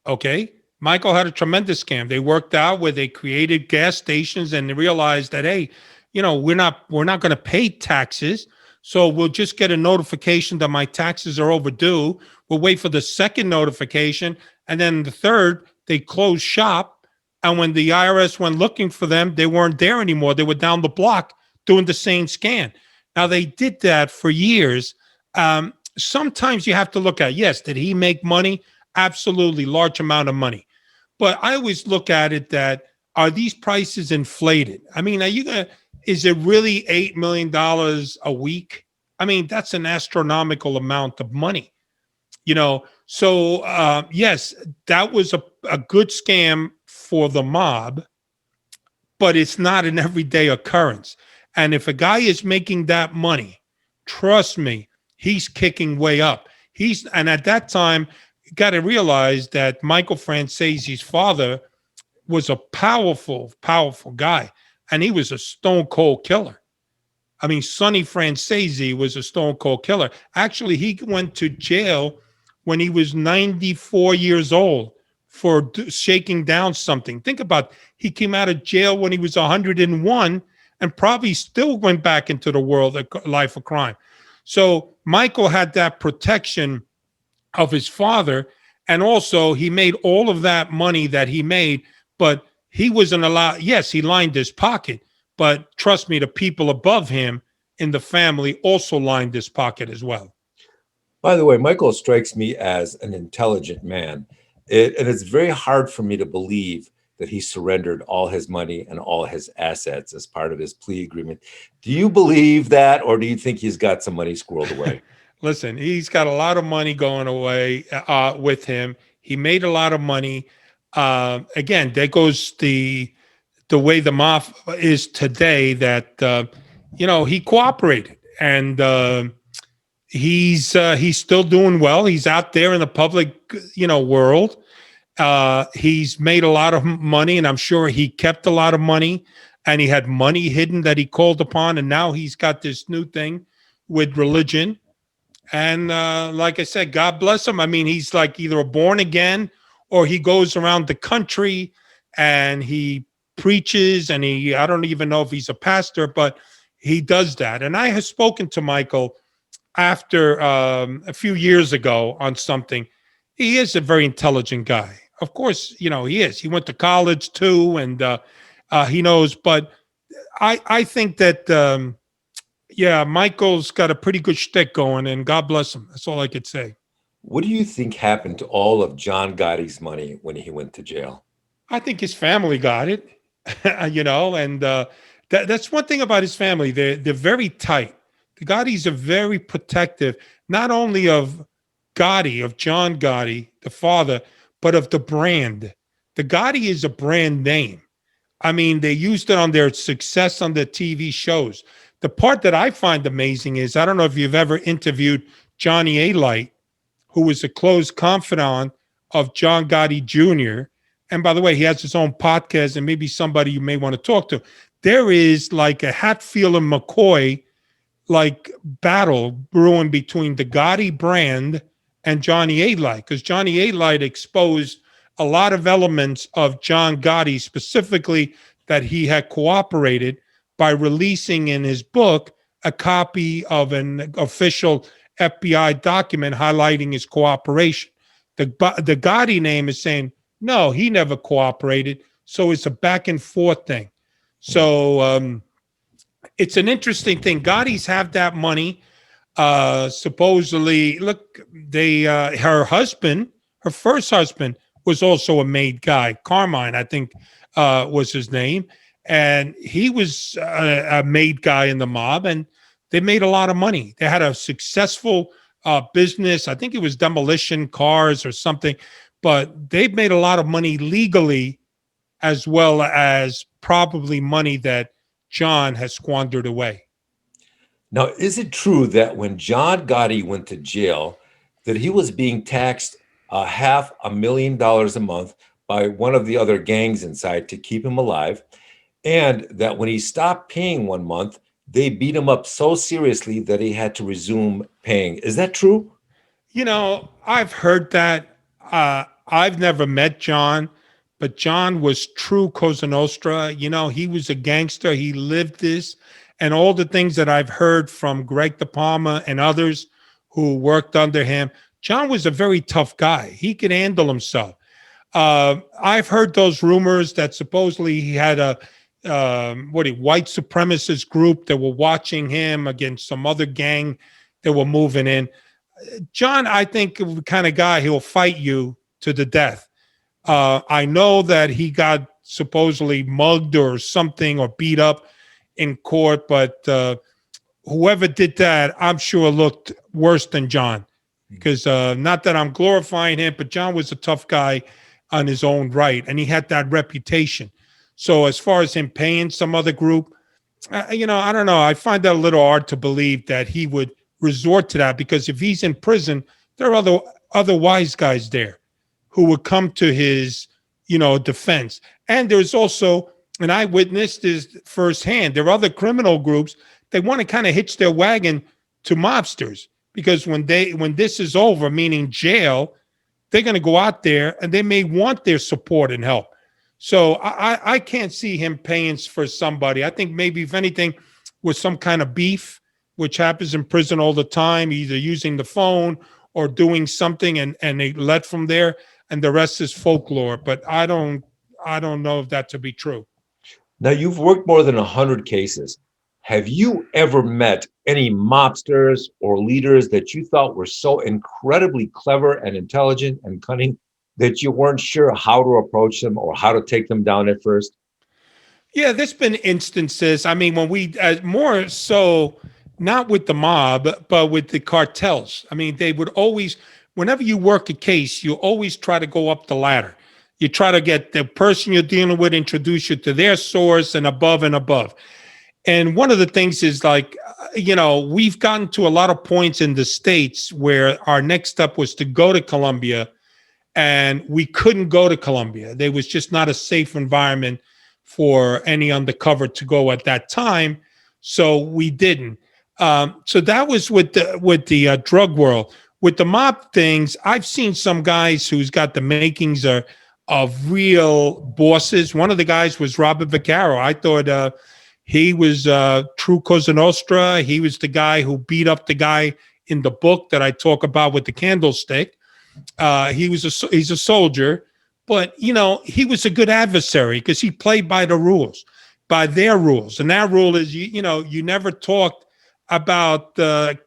okay? Michael had a tremendous scam. They worked out where they created gas stations and they realized that, hey, we're not going to pay taxes, so we'll just get a notification that my taxes are overdue. We'll wait for the second notification, and then the third, they closed shop. And when the IRS went looking for them, they weren't there anymore. They were down the block doing the same scan. Now, they did that for years. Sometimes you have to look at, yes, did he make money? Absolutely, large amount of money. But I always look at it that, are these prices inflated? I mean, is it really $8 million a week? I mean, that's an astronomical amount of money, you know? So, yes, that was a good scam for the mob, but it's not an everyday occurrence. And if a guy is making that money, trust me, he's kicking way up. And at that time, you got to realize that Michael Francese's father was a powerful, powerful guy, and he was a stone cold killer. I mean, Sonny Francese was a stone cold killer. Actually, he went to jail when he was 94 years old for shaking down something. Think about, he came out of jail when he was 101 and probably still went back into the world of life of crime. So Michael had that protection of his father, and also he made all of that money that he made, but he wasn't allowed. Yes, he lined his pocket, but trust me, the people above him in the family also lined his pocket as well. By the way, Michael strikes me as an intelligent man. And it's very hard for me to believe that he surrendered all his money and all his assets as part of his plea agreement. Do you believe that, or do you think he's got some money squirreled away? Listen, he's got a lot of money going away with him. He made a lot of money. Again, there goes the way the mafia is today, that he cooperated, and he's still doing well. He's out there in the public world. He's made a lot of money, and I'm sure he kept a lot of money, and he had money hidden that he called upon, and now he's got this new thing with religion. And like I said, God bless him. I mean, he's like either a born again, or he goes around the country and he preaches, and I don't even know if he's a pastor, but he does that. And I have spoken to Michael after a few years ago on something. He is a very intelligent guy. Of course, he is. He went to college too, and he knows. But I think that, yeah, Michael's got a pretty good shtick going, and God bless him. That's all I could say. What do you think happened to all of John Gotti's money when he went to jail? I think his family got it, and that's one thing about his family. They're very tight. The Gottis are very protective, not only of Gotti, of John Gotti, the father, but of the brand. The Gotti is a brand name. I mean, they used it on their success on the TV shows. The part that I find amazing is, I don't know if you've ever interviewed Johnny A. Light, who was a close confidant of John Gotti Jr. And by the way, he has his own podcast, and maybe somebody you may want to talk to. There is like a Hatfield and McCoy like battle brewing between the Gotti brand and Johnny A. Light, because Johnny A. Light exposed a lot of elements of John Gotti, specifically that he had cooperated by releasing in his book a copy of an official FBI document highlighting his cooperation. The Gotti name is saying, no, he never cooperated. So it's a back and forth thing. So it's an interesting thing. Gottis have that money. Supposedly, look, her husband, her first husband, was also a made guy. Carmine, I think, was his name. And he was a made guy in the mob, and they made a lot of money. They had a successful business. I think it was demolition cars or something, but they've made a lot of money legally, as well as probably money that John has squandered away. Now, is it true that when John Gotti went to jail, that he was being taxed $500,000 a month by one of the other gangs inside to keep him alive? And that when he stopped paying one month, they beat him up so seriously that he had to resume paying. Is that true? I've heard that. I've never met John, but John was true Cosa Nostra. He was a gangster. He lived this. And all the things that I've heard from Greg De Palma and others who worked under him, John was a very tough guy. He could handle himself. I've heard those rumors that supposedly he had a white supremacist group that were watching him against some other gang that were moving in. John, I think, the kind of guy he'll fight you to the death. I know that he got supposedly mugged or something or beat up in court, but whoever did that, I'm sure looked worse than John. Because not that I'm glorifying him, but John was a tough guy on his own right, and he had that reputation. So as far as him paying some other group, I don't know. I find that a little hard to believe that he would resort to that because if he's in prison, there are other wise guys there who would come to his, defense. And there's also, and I witnessed this firsthand, there are other criminal groups. They want to kind of hitch their wagon to mobsters because when this is over, meaning jail, they're going to go out there and they may want their support and help. So I can't see him paying for somebody. I think maybe if anything, with some kind of beef, which happens in prison all the time, either using the phone or doing something, and they let from there, and the rest is folklore. But I don't know if that to be true. Now, you've worked more than 100 cases. Have you ever met any mobsters or leaders that you thought were so incredibly clever and intelligent and cunning that you weren't sure how to approach them or how to take them down at first? Yeah, there's been instances. I mean, when we more so not with the mob, but with the cartels. I mean, they would always, whenever you work a case, you always try to go up the ladder. You try to get the person you're dealing with, introduce you to their source and above and above. And one of the things is like, we've gotten to a lot of points in the States where our next step was to go to Colombia and we couldn't go to Colombia. There was just not a safe environment for any undercover to go at that time, so we didn't. So that was with the drug world. With the mob things, I've seen some guys who's got the makings of real bosses. One of the guys was Robert Vaccaro. I thought he was true Cosa Nostra. He was the guy who beat up the guy in the book that I talk about with the candlestick. He's a soldier, but he was a good adversary because he played by the rules, by their rules, and that rule is you never talked about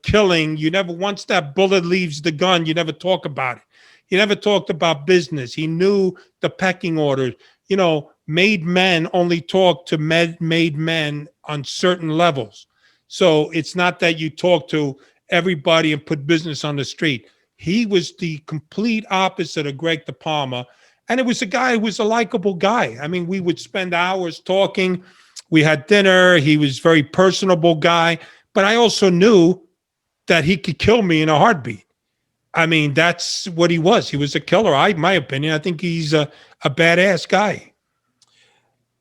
killing. You never once that bullet leaves the gun, you never talk about it. He never talked about business. He knew the pecking order. Made men only talk to made men on certain levels. So it's not that you talk to everybody and put business on the street. He was the complete opposite of Greg De Palma. And it was a guy who was a likable guy. I mean, we would spend hours talking. We had dinner. He was a very personable guy. But I also knew that he could kill me in a heartbeat. I mean, that's what he was. He was a killer. My opinion, I think he's a badass guy.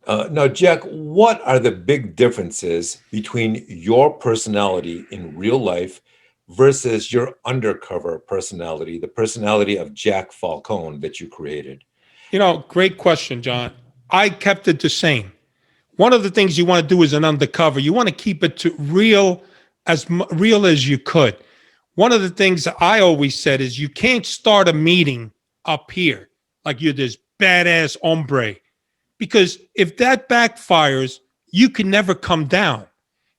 Now, Jack, what are the big differences between your personality in real life versus your undercover personality, the personality of Jack Falcone that you created? Great question, John. I kept it the same. One of the things you want to do as an undercover, you want to keep it to real, as real as you could. One of the things I always said is you can't start a meeting up here like you're this badass hombre, because if that backfires, you can never come down.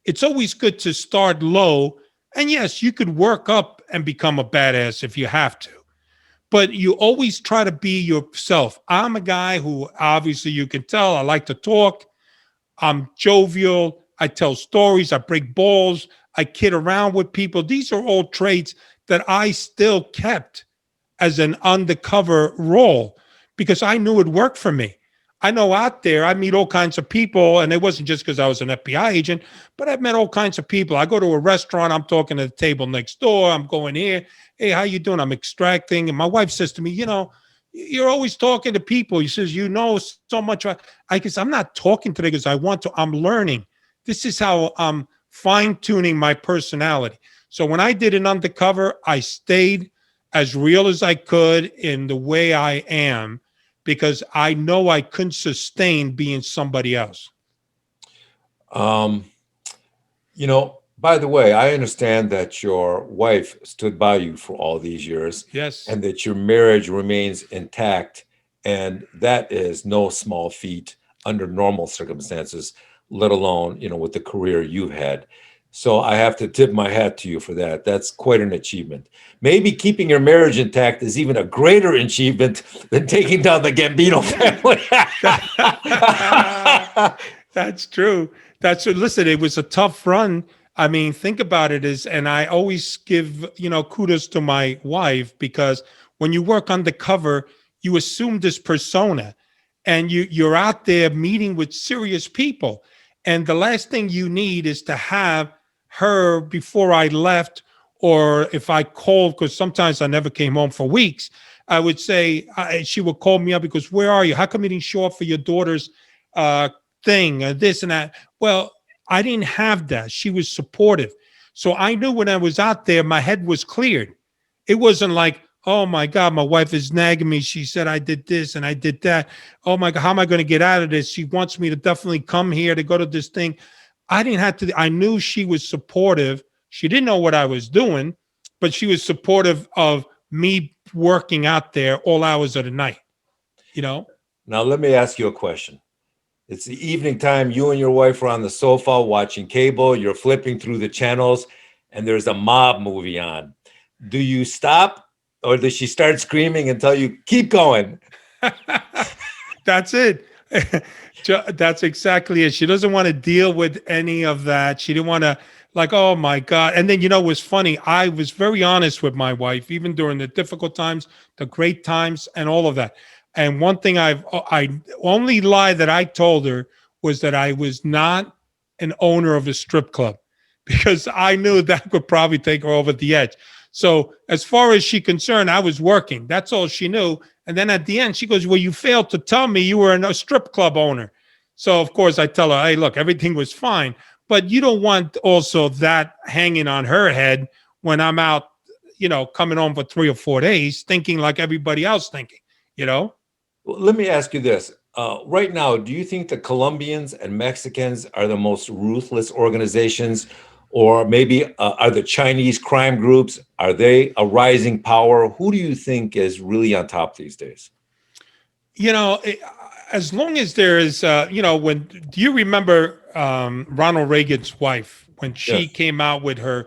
It's always good to start low. And yes, you could work up and become a badass if you have to, but you always try to be yourself. I'm a guy who obviously you can tell I like to talk. I'm jovial. I tell stories. I break balls. I kid around with people. These are all traits that I still kept as an undercover role because I knew it worked for me. I know out there, I meet all kinds of people, and it wasn't just because I was an FBI agent, but I've met all kinds of people. I go to a restaurant, I'm talking to the table next door, I'm going here, hey, how you doing? I'm extracting. And my wife says to me, you're always talking to people. He says, so much. I guess I'm not talking to them because I want to, I'm learning. This is how I'm fine-tuning my personality. So when I did an undercover, I stayed as real as I could in the way I am, because I know I couldn't sustain being somebody else. Um, by the way, I understand that your wife stood by you for all these years Yes. and that your marriage remains intact And that is no small feat under normal circumstances, let alone, with the career you've had. So I have to tip my hat to you for that. That's quite an achievement. Maybe keeping your marriage intact is even a greater achievement than taking down the Gambino family. That's true. That's true. Listen, it was a tough run. I mean, think about it is, and I always give, kudos to my wife because when you work undercover, you assume this persona and you're out there meeting with serious people. And the last thing you need is to have her before I left, or if I called, because sometimes I never came home for weeks, I would say, she would call me up because where are you? How come you didn't show up for your daughter's uh, thing, this and that? Well, I didn't have that. She was supportive. So I knew when I was out there, my head was cleared. It wasn't like, oh my God, my wife is nagging me. She said I did this and I did that. Oh my God, how am I going to get out of this? She wants me to definitely come here to go to this thing. I didn't have to. I knew she was supportive. She didn't know what I was doing, but she was supportive of me working out there all hours of the night, you know? Now, let me ask you a question. It's the evening time. You and your wife are on the sofa watching cable. You're flipping through the channels, and there's a mob movie on. Do you stop, or does she start screaming and tell you, keep going? That's it. That's exactly it. She doesn't want to deal with any of that. She didn't want to, like, oh my God. And then, it was funny. I was very honest with my wife, even during the difficult times, the great times, and all of that. And one thing I only lie that I told her was that I was not an owner of a strip club because I knew that could probably take her over the edge. So as far as she concerned, I was working. That's all she knew. And then at the end, she goes, well, you failed to tell me you were a strip club owner. So of course I tell her, hey, look, everything was fine. But you don't want also that hanging on her head when I'm out, coming home for 3 or 4 days, thinking like everybody else thinking, you know? Well, let me ask you this. Right now, do you think the Colombians and Mexicans are the most ruthless organizations? Or maybe are the Chinese crime groups, are they a rising power? Who do you think is really on top these days? As long as there is, when do you remember Ronald Reagan's wife when she Yes. came out with her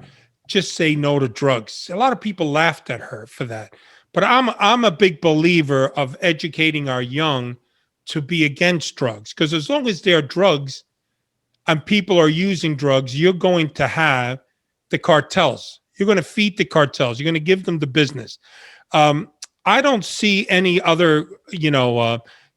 "Just Say No to Drugs"? A lot of people laughed at her for that, but I'm a big believer of educating our young to be against drugs because as long as there are drugs and people are using drugs, you're going to have the cartels. You're going to feed the cartels. You're going to give them the business. Um, I don't see any other,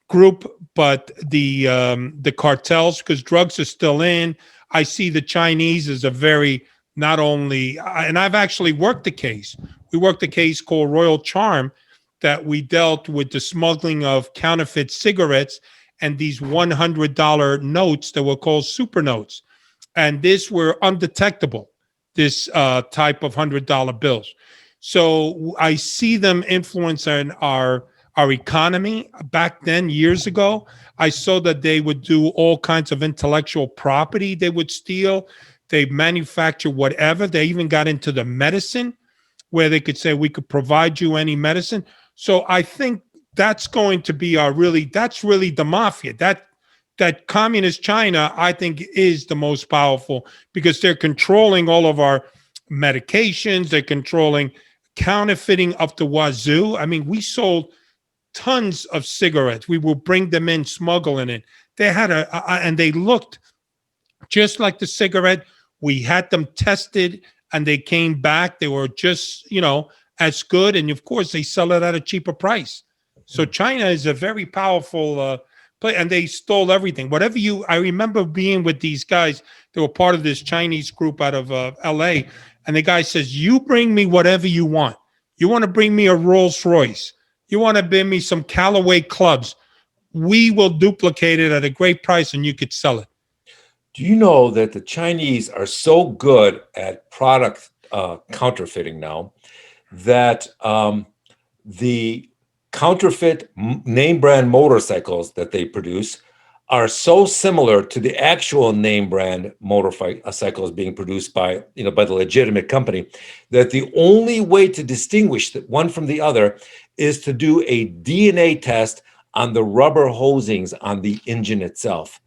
group but the cartels because drugs are still in. I see the Chinese as a very not only, and I've actually worked a case. We worked a case called Royal Charm that we dealt with the smuggling of counterfeit cigarettes and these $100 notes that were called super notes. And these were undetectable, this type of $100 bills. So I see them influencing our economy. Back then, years ago, I saw that they would do all kinds of intellectual property they would steal. They manufacture whatever. They even got into the medicine where they could say, we could provide you any medicine. So I think that's going to be that's really the mafia. That communist China, I think, is the most powerful because they're controlling all of our medications. They're controlling counterfeiting up the wazoo. I mean, we sold tons of cigarettes. We will bring them in, smuggling it. They had and they looked just like the cigarette. We had them tested and they came back. They were just, as good. And of course, they sell it at a cheaper price. So China is a very powerful play, and they stole everything. I remember being with these guys. They were part of this Chinese group out of LA. And the guy says, you bring me whatever you want. You want to bring me a Rolls Royce. You want to bring me some Callaway clubs. We will duplicate it at a great price and you could sell it. Do you know that the Chinese are so good at product counterfeiting now that the counterfeit name brand motorcycles that they produce are so similar to the actual name brand motorcycles being produced by the legitimate company that the only way to distinguish one from the other is to do a DNA test on the rubber hosings on the engine itself.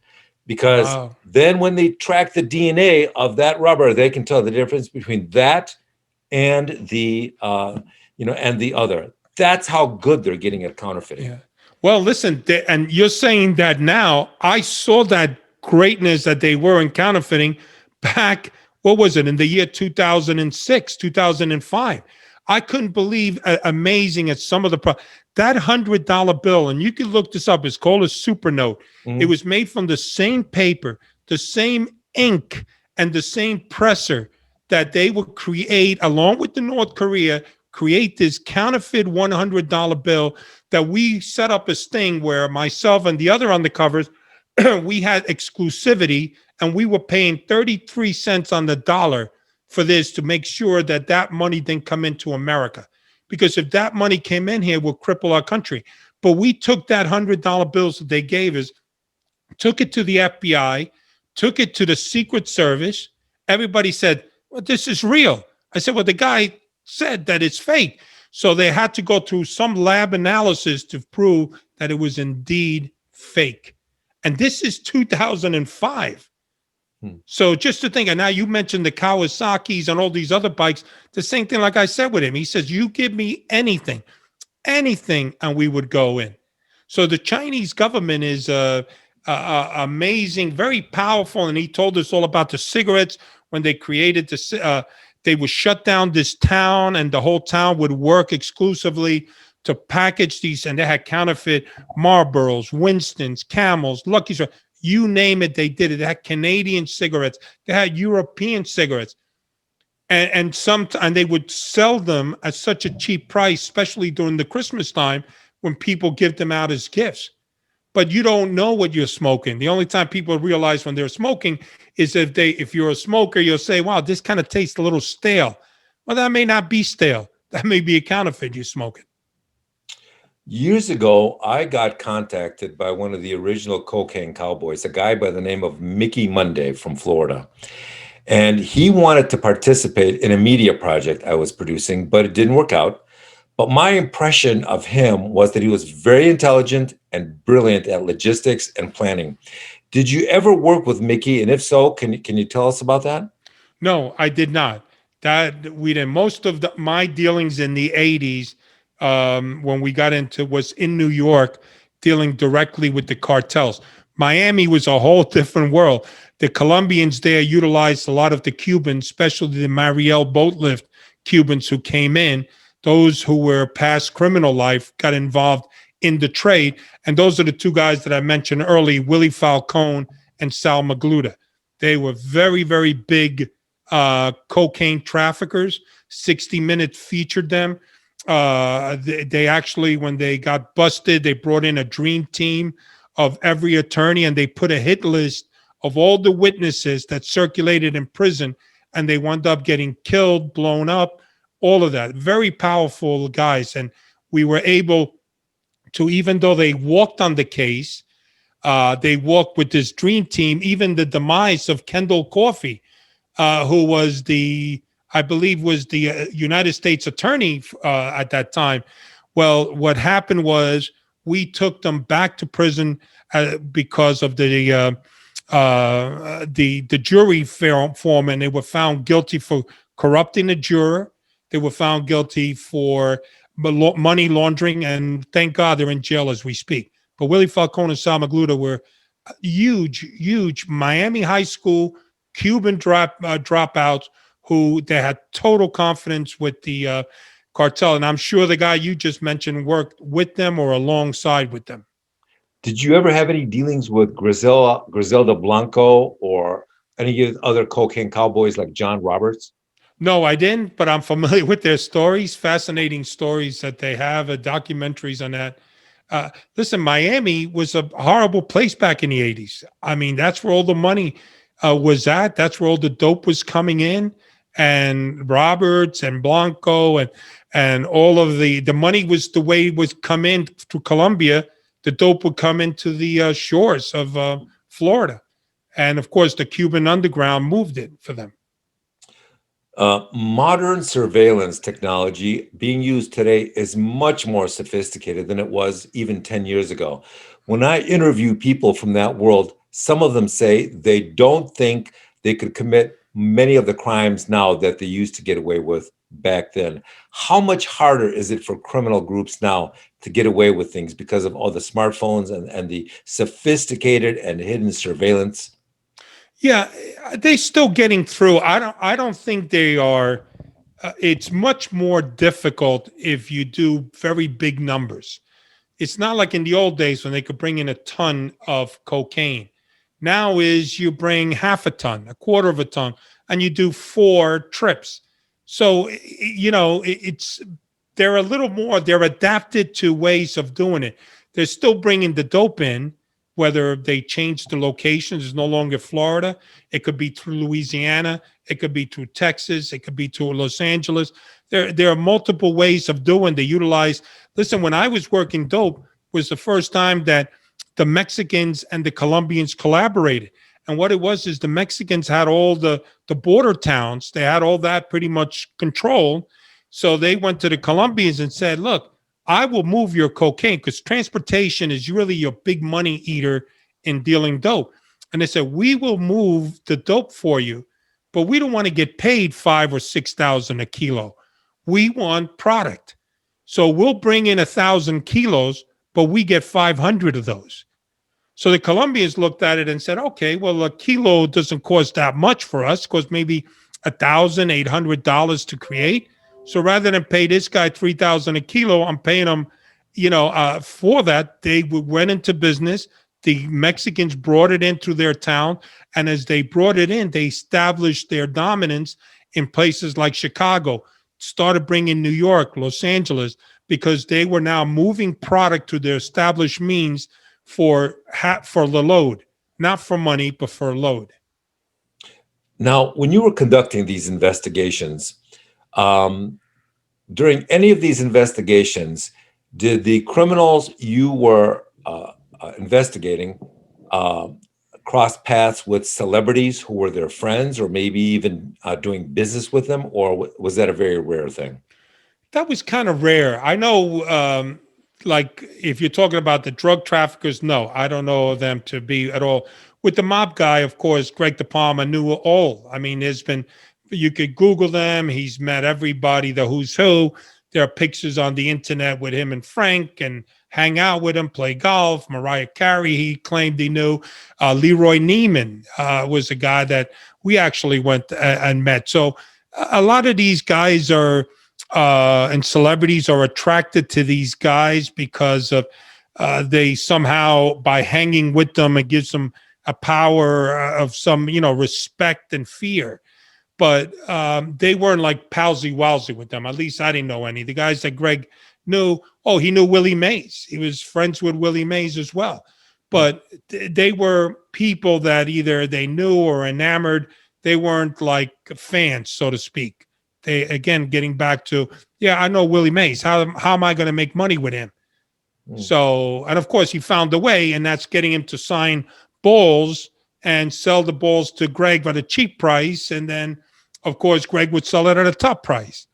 Because Wow. then when they track the DNA of that rubber, they can tell the difference between that and the and the other. That's how good they're getting at counterfeiting. Yeah. Well, listen, and you're saying that now. I saw that greatness that they were in counterfeiting back, what was it, in the year 2006, 2005. I couldn't believe amazing at some of that $100 bill, and you can look this up. It's called a super note. It Mhm. was made from the same paper, the same ink, and the same presser that they would create along with the North Korea, create this counterfeit $100 bill that we set up a sting where myself and the other undercovers, we had exclusivity and we were paying 33 cents on the dollar for this to make sure that that money didn't come into America. Because if that money came in here, it would cripple our country. But we took that $100 bills that they gave us, took it to the FBI, took it to the Secret Service. Everybody said, well, this is real. I said, well, the guy said that it's fake. So they had to go through some lab analysis to prove that it was indeed fake. And this is 2005. Hmm. So just to think, and now you mentioned the Kawasaki's and all these other bikes, the same thing like I said with him. He says, you give me anything, and we would go in. So the Chinese government is amazing, very powerful. And he told us all about the cigarettes when they created they would shut down this town and the whole town would work exclusively to package these. And they had counterfeit Marlboros, Winstons, Camels, Lucky Strike, you name it, they did it. They had Canadian cigarettes. They had European cigarettes. And they would sell them at such a cheap price, especially during the Christmas time when people give them out as gifts. But you don't know what you're smoking. The only time people realize when they're smoking is if you're a smoker, you'll say, wow, this kind of tastes a little stale. Well, that may not be stale. That may be a counterfeit you're smoking. Years ago, I got contacted by one of the original cocaine cowboys, a guy by the name of Mickey Monday from Florida. And he wanted to participate in a media project I was producing, but it didn't work out. But my impression of him was that he was very intelligent and brilliant at logistics and planning. Did you ever work with Mickey? And if so, can you tell us about that? No, I did not. That we did most of my dealings in the 80s when we got into was in New York, dealing directly with the cartels. Miami was a whole different world. The Colombians there utilized a lot of the Cubans, especially the Mariel boat lift Cubans who came in. Those who were past criminal life got involved in the trade. And those are the two guys that I mentioned early, Willie Falcone and Sal Magluta. They were very, very big cocaine traffickers. 60 Minutes featured them. They actually, when they got busted, they brought in a dream team of every attorney and they put a hit list of all the witnesses that circulated in prison, and they wound up getting killed, blown up, all of that. Very powerful guys. And we were able to, even though they walked on the case, they walked with this dream team, even the demise of Kendall Coffey, who was I believe was the United States attorney at that time. Well, what happened was we took them back to prison because of the jury form, and they were found guilty for corrupting a juror. They were found guilty for money laundering, and thank God they're in jail as we speak. But Willie Falcone and Sal Magluta were huge Miami high school Cuban dropouts who they had total confidence with the cartel. And I'm sure the guy you just mentioned worked with them or alongside with them. Did you ever have any dealings with Griselda Blanco or any other cocaine cowboys like John Roberts? No, I didn't, but I'm familiar with their stories, fascinating stories that they have, documentaries on that. Listen, Miami was a horrible place back in the 80s. I mean, that's where all the money was at. That's where all the dope was coming in. And Roberts and Blanco and all of the money was the way it was come in through Colombia. The dope would come into the shores of Florida. And of course, the Cuban underground moved it for them. Modern surveillance technology being used today is much more sophisticated than it was even 10 years ago. When I interview people from that world, some of them say they don't think they could commit many of the crimes now that they used to get away with back then. How much harder is it for criminal groups now to get away with things because of all the smartphones and the sophisticated and hidden surveillance? Yeah, they're still getting through. I don't think they are. It's much more difficult if you do very big numbers. It's not like in the old days when they could bring in a ton of cocaine. Now is you bring half a ton, a quarter of a ton, and you do 4 trips. So it's they're a little more. They're adapted to ways of doing it. They're still bringing the dope in, whether they change the locations. It's no longer Florida. It could be through Louisiana. It could be through Texas. It could be through Los Angeles. There are multiple ways of doing. They utilize. Listen, when I was working dope, was the first time that the Mexicans and the Colombians collaborated. And what it was is the Mexicans had all the border towns. They had all that pretty much controlled. So they went to the Colombians and said, "Look, I will move your cocaine because transportation is really your big money eater in dealing dope." And they said, "We will move the dope for you, but we don't want to get paid 5 or 6 thousand a kilo. We want product. So we'll bring in 1,000 kilos, but we get 500 of those." So the Colombians looked at it and said, "Okay, well, a kilo doesn't cost that much for us. It costs maybe $1,800 to create. So rather than pay this guy 3,000 a kilo, I'm paying him, for that." They went into business. The Mexicans brought it into their town, and as they brought it in, they established their dominance in places like Chicago, started bringing New York, Los Angeles, because they were now moving product to their established means for the load, not for money, but for load. Now, when you were conducting these investigations, um, during any of these investigations, did the criminals you were investigating uh, cross paths with celebrities who were their friends, or maybe even doing business with them, or was that a very rare thing? That was kind of rare. I know, like if you're talking about the drug traffickers, no, I don't know them to be at all. With the mob guy, of course, Greg De Palma knew all. I mean, you could Google them. He's met everybody, the who's who. There are pictures on the internet with him and Frank and hang out with him, play golf. Mariah Carey, he claimed he knew. Leroy Neiman was a guy that we actually went and met. So a lot of these guys are and celebrities are attracted to these guys because of they somehow by hanging with them it gives them a power of some respect and fear. But they weren't like palsy walsy with them. At least I didn't know any. The guys that Greg knew, oh, he knew Willie Mays. He was friends with Willie Mays as well. But they were people that either they knew or enamored. They weren't like fans, so to speak. They again getting back to, yeah, I know Willie Mays. How am I going to make money with him? Mm. So, and of course, he found a way, and that's getting him to sign balls and sell the balls to Greg at a cheap price. And then, of course, Greg would sell it at a top price.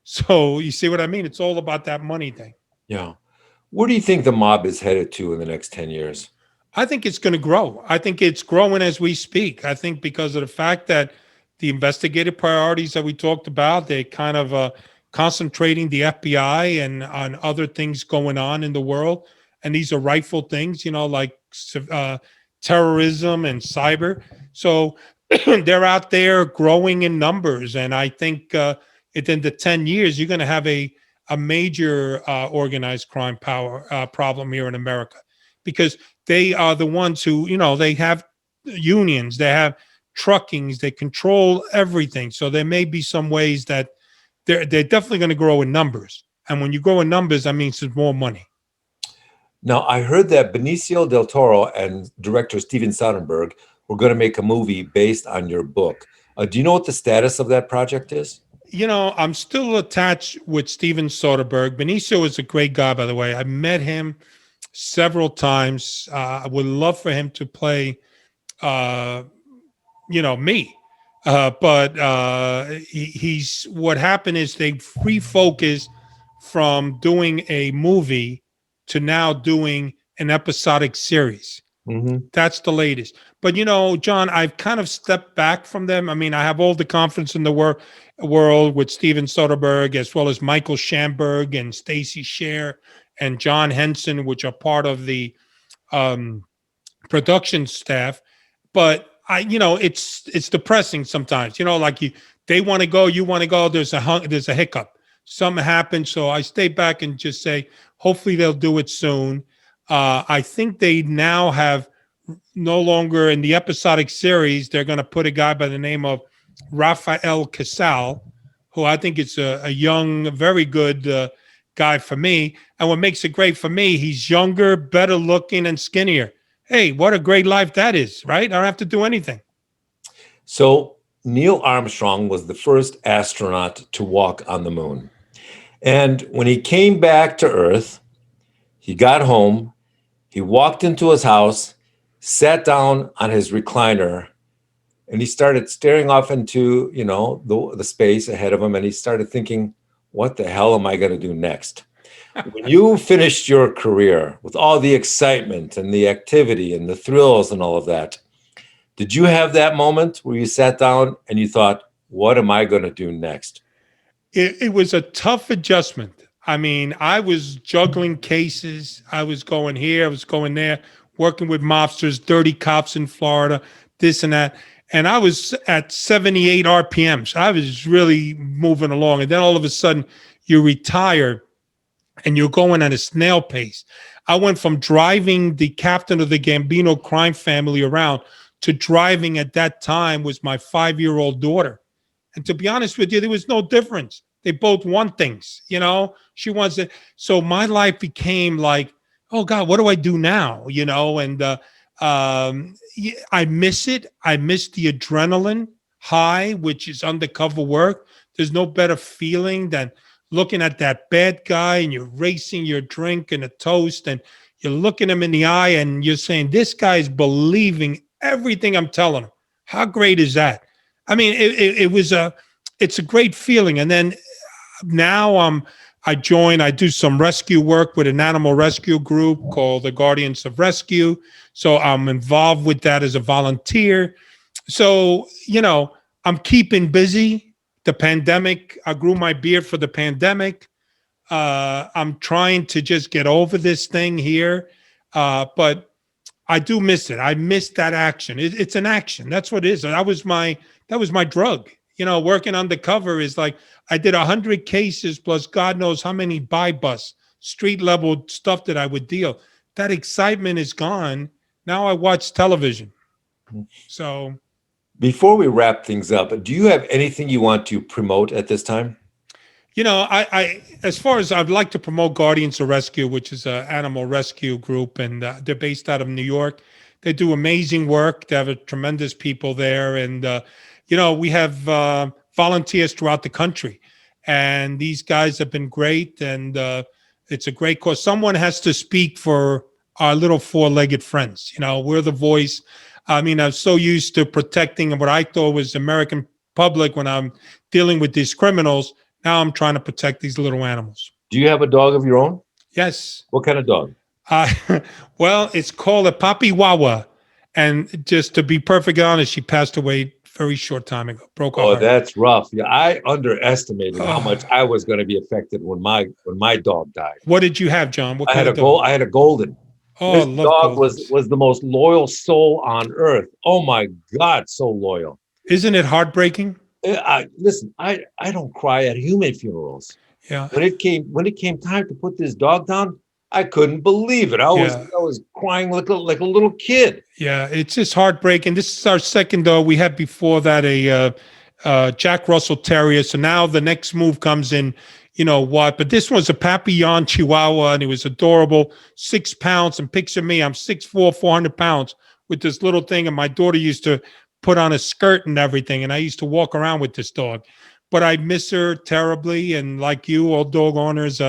So, you see what I mean? It's all about that money thing. Yeah. Where do you think the mob is headed to in the next 10 years? I think it's going to grow. I think it's growing as we speak. I think because of the fact that the investigative priorities that we talked about, they kind of concentrating the FBI and on other things going on in the world. And these are rightful things, like terrorism and cyber. So they're out there growing in numbers. And I think within the 10 years, you're going to have a major organized crime power problem here in America because they are the ones who, they have unions, they have truckings, they control everything. So there may be some ways that they're definitely going to grow in numbers. And when you grow in numbers, that means there's more money. Now, I heard that Benicio del Toro and director Steven Soderbergh were going to make a movie based on your book. Do you know what the status of that project is? I'm still attached with Steven Soderbergh. Benicio is a great guy, by the way. I met him several times. I would love for him to play, me. But he's what happened is they refocused from doing a movie to now doing an episodic series. Hmm. That's the latest. But John, I've kind of stepped back from them. I mean, I have all the confidence in the world with Steven Soderbergh, as well as Michael Schamberg and Stacy Scher and John Henson, which are part of the um, production staff. But it's depressing sometimes. Like they want to go, you want to go. There's a hiccup. Something happens, so I stay back and just say, hopefully they'll do it soon. I think they now have no longer in the episodic series. They're going to put a guy by the name of Rafael Casal, who I think is a young, very good guy for me. And what makes it great for me, he's younger, better looking, and skinnier. Hey, what a great life that is, right? I don't have to do anything. So Neil Armstrong was the first astronaut to walk on the moon. And when he came back to Earth, he got home, he walked into his house, sat down on his recliner, and he started staring off into, the space ahead of him, and he started thinking, what the hell am I going to do next? When you finished your career with all the excitement and the activity and the thrills and all of that, did you have that moment where you sat down and you thought, what am I going to do next? It was a tough adjustment. I mean, I was juggling cases. I was going here, I was going there, working with mobsters, dirty cops in Florida, this and that. And I was at 78 RPMs. I was really moving along. And then all of a sudden, you retire and you're going at a snail pace. I went from driving the captain of the Gambino crime family around to driving at that time was my 5-year-old daughter. And to be honest with you, there was no difference. They both want things, she wants it. So my life became like, oh God, what do I do now? And I miss it. I miss the adrenaline high, which is undercover work. There's no better feeling than looking at that bad guy and you're racing your drink and a toast and you're looking him in the eye and you're saying, this guy is believing everything I'm telling him. How great is that? I mean, it's a great feeling. And then now I do some rescue work with an animal rescue group called the Guardians of Rescue. So I'm involved with that as a volunteer. So, I'm keeping busy. The pandemic, I grew my beard for the pandemic. I'm trying to just get over this thing here. But I do miss it. I miss that action. It's an action. That's what it is. That was my drug. Working undercover is like I did 100 cases plus God knows how many by bus, street level stuff that I would deal. That excitement is gone. Now I watch television. So before we wrap things up, do you have anything you want to promote at this time? I as far as I'd like to promote Guardians of Rescue, which is an animal rescue group, and they're based out of New York. They do amazing work. They have a tremendous people there, and we have volunteers throughout the country, and these guys have been great, and it's a great cause. Someone has to speak for our little four-legged friends. We're the voice. I mean, I'm so used to protecting what I thought was American public when I'm dealing with these criminals. Now I'm trying to protect these little animals. Do you have a dog of your own? Yes. What kind of dog? Well, it's called a Papi Wawa. And just to be perfectly honest, she passed away very short time ago. Broke her heart. That's rough. Yeah, I underestimated how much I was going to be affected when my dog died. What did you have, John? What I had kind of dog? I had a golden. Oh, this dog Goldens. was the most loyal soul on earth. Oh my God, so loyal. Isn't it heartbreaking? Listen, I don't cry at human funerals. Yeah. When it came time to put this dog down, I couldn't believe it. I was crying like a little kid. Yeah, it's just heartbreaking. This is our second dog. We had before that a Jack Russell Terrier. So now the next move comes in, but this one's a Papillon Chihuahua, and it was adorable, 6 pounds. And picture me, I'm 6'4", 400 pounds with this little thing. And my daughter used to put on a skirt and everything. And I used to walk around with this dog, but I miss her terribly. And like you, all dog owners.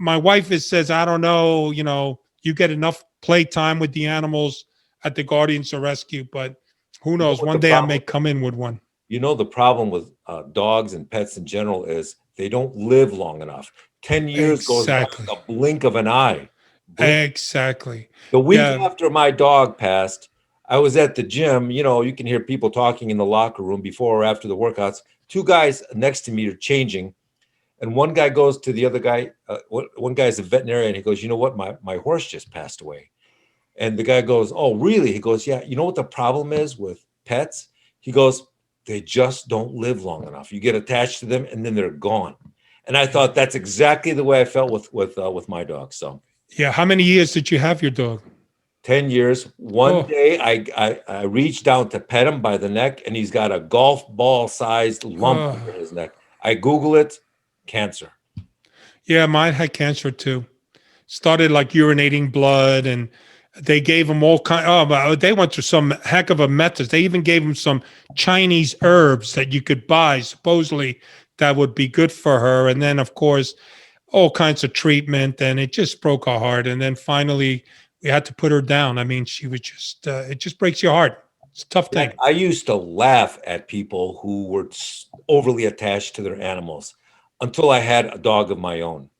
My wife says, I don't know, you get enough playtime with the animals at the Guardians of Rescue, but Who You know knows? what One the day I problem? may come in with one. You know the problem with dogs and pets in general is they don't live long enough. 10 years goes by Exactly. like a blink of an eye. Blink. Exactly. The week Yeah. after my dog passed, I was at the gym. You know, you can hear people talking in the locker room before or after the workouts. Two guys next to me are changing, and one guy goes to the other guy. One guy's a veterinarian. He goes, "You know what? My horse just passed away." And the guy goes, "Oh, really?" He goes, "Yeah. You know what the problem is with pets?" He goes, "They just don't live long enough. You get attached to them, and then they're gone." And I Yeah. thought that's exactly the way I felt with my dog. So Yeah. How many years did you have your dog? 10 years. One Oh, day, I reached down to pet him by the neck, and he's got a golf ball sized lump oh. under his neck. I Google it, cancer. Yeah, mine had cancer too. Started like urinating blood, and they gave him all kind. Oh, but they went through some heck of a methods. They even gave him some Chinese herbs that you could buy, supposedly that would be good for her. And then, of course, all kinds of treatment, and it just broke our heart. And then finally, we had to put her down. I mean, she was just. It just breaks your heart. It's a tough thing. Jack, I used to laugh at people who were overly attached to their animals until I had a dog of my own.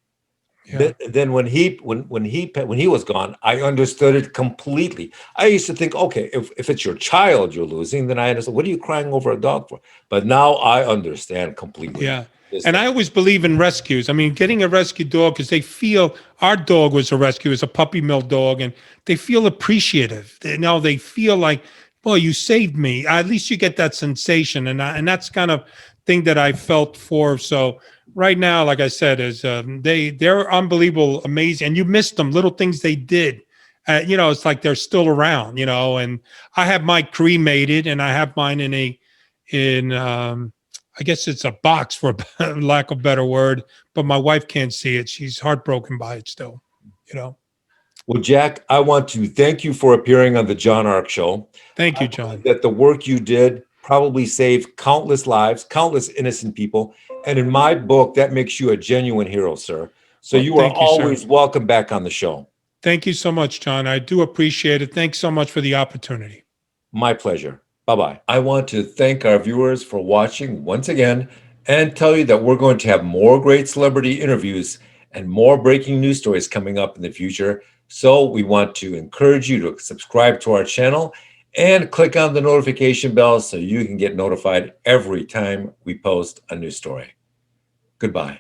Yeah. Then when he was gone, I understood it completely. I used to think, okay, if it's your child you're losing, then I understand. What are you crying over a dog for? But now I understand completely. Yeah. This And thing. I always believe in rescues. I mean, getting a rescue dog because they feel our dog was a rescue, it's a puppy mill dog, and they feel appreciative. They feel like, well, you saved me. At least you get that sensation, and that's kind of thing that I felt for. So right now, like I said, is they're unbelievable, amazing, and you miss them. Little things they did. It's like they're still around. And I have mine cremated, and I have mine in I guess it's a box for lack of a better word, but my wife can't see it. She's heartbroken by it still, you know. Well, Jack, I want to thank you for appearing on the John Ark Show. Thank I you, believe John. that the work you did probably saved countless lives, countless innocent people. And in my book, that makes you a genuine hero, sir. So Well, you are thank you, sir. always welcome back on the show. Thank you so much, John. I do appreciate it. Thanks so much for the opportunity. My pleasure. Bye bye. I want to thank our viewers for watching once again and tell you that we're going to have more great celebrity interviews and more breaking news stories coming up in the future. So we want to encourage you to subscribe to our channel and click on the notification bell so you can get notified every time we post a new story. Goodbye.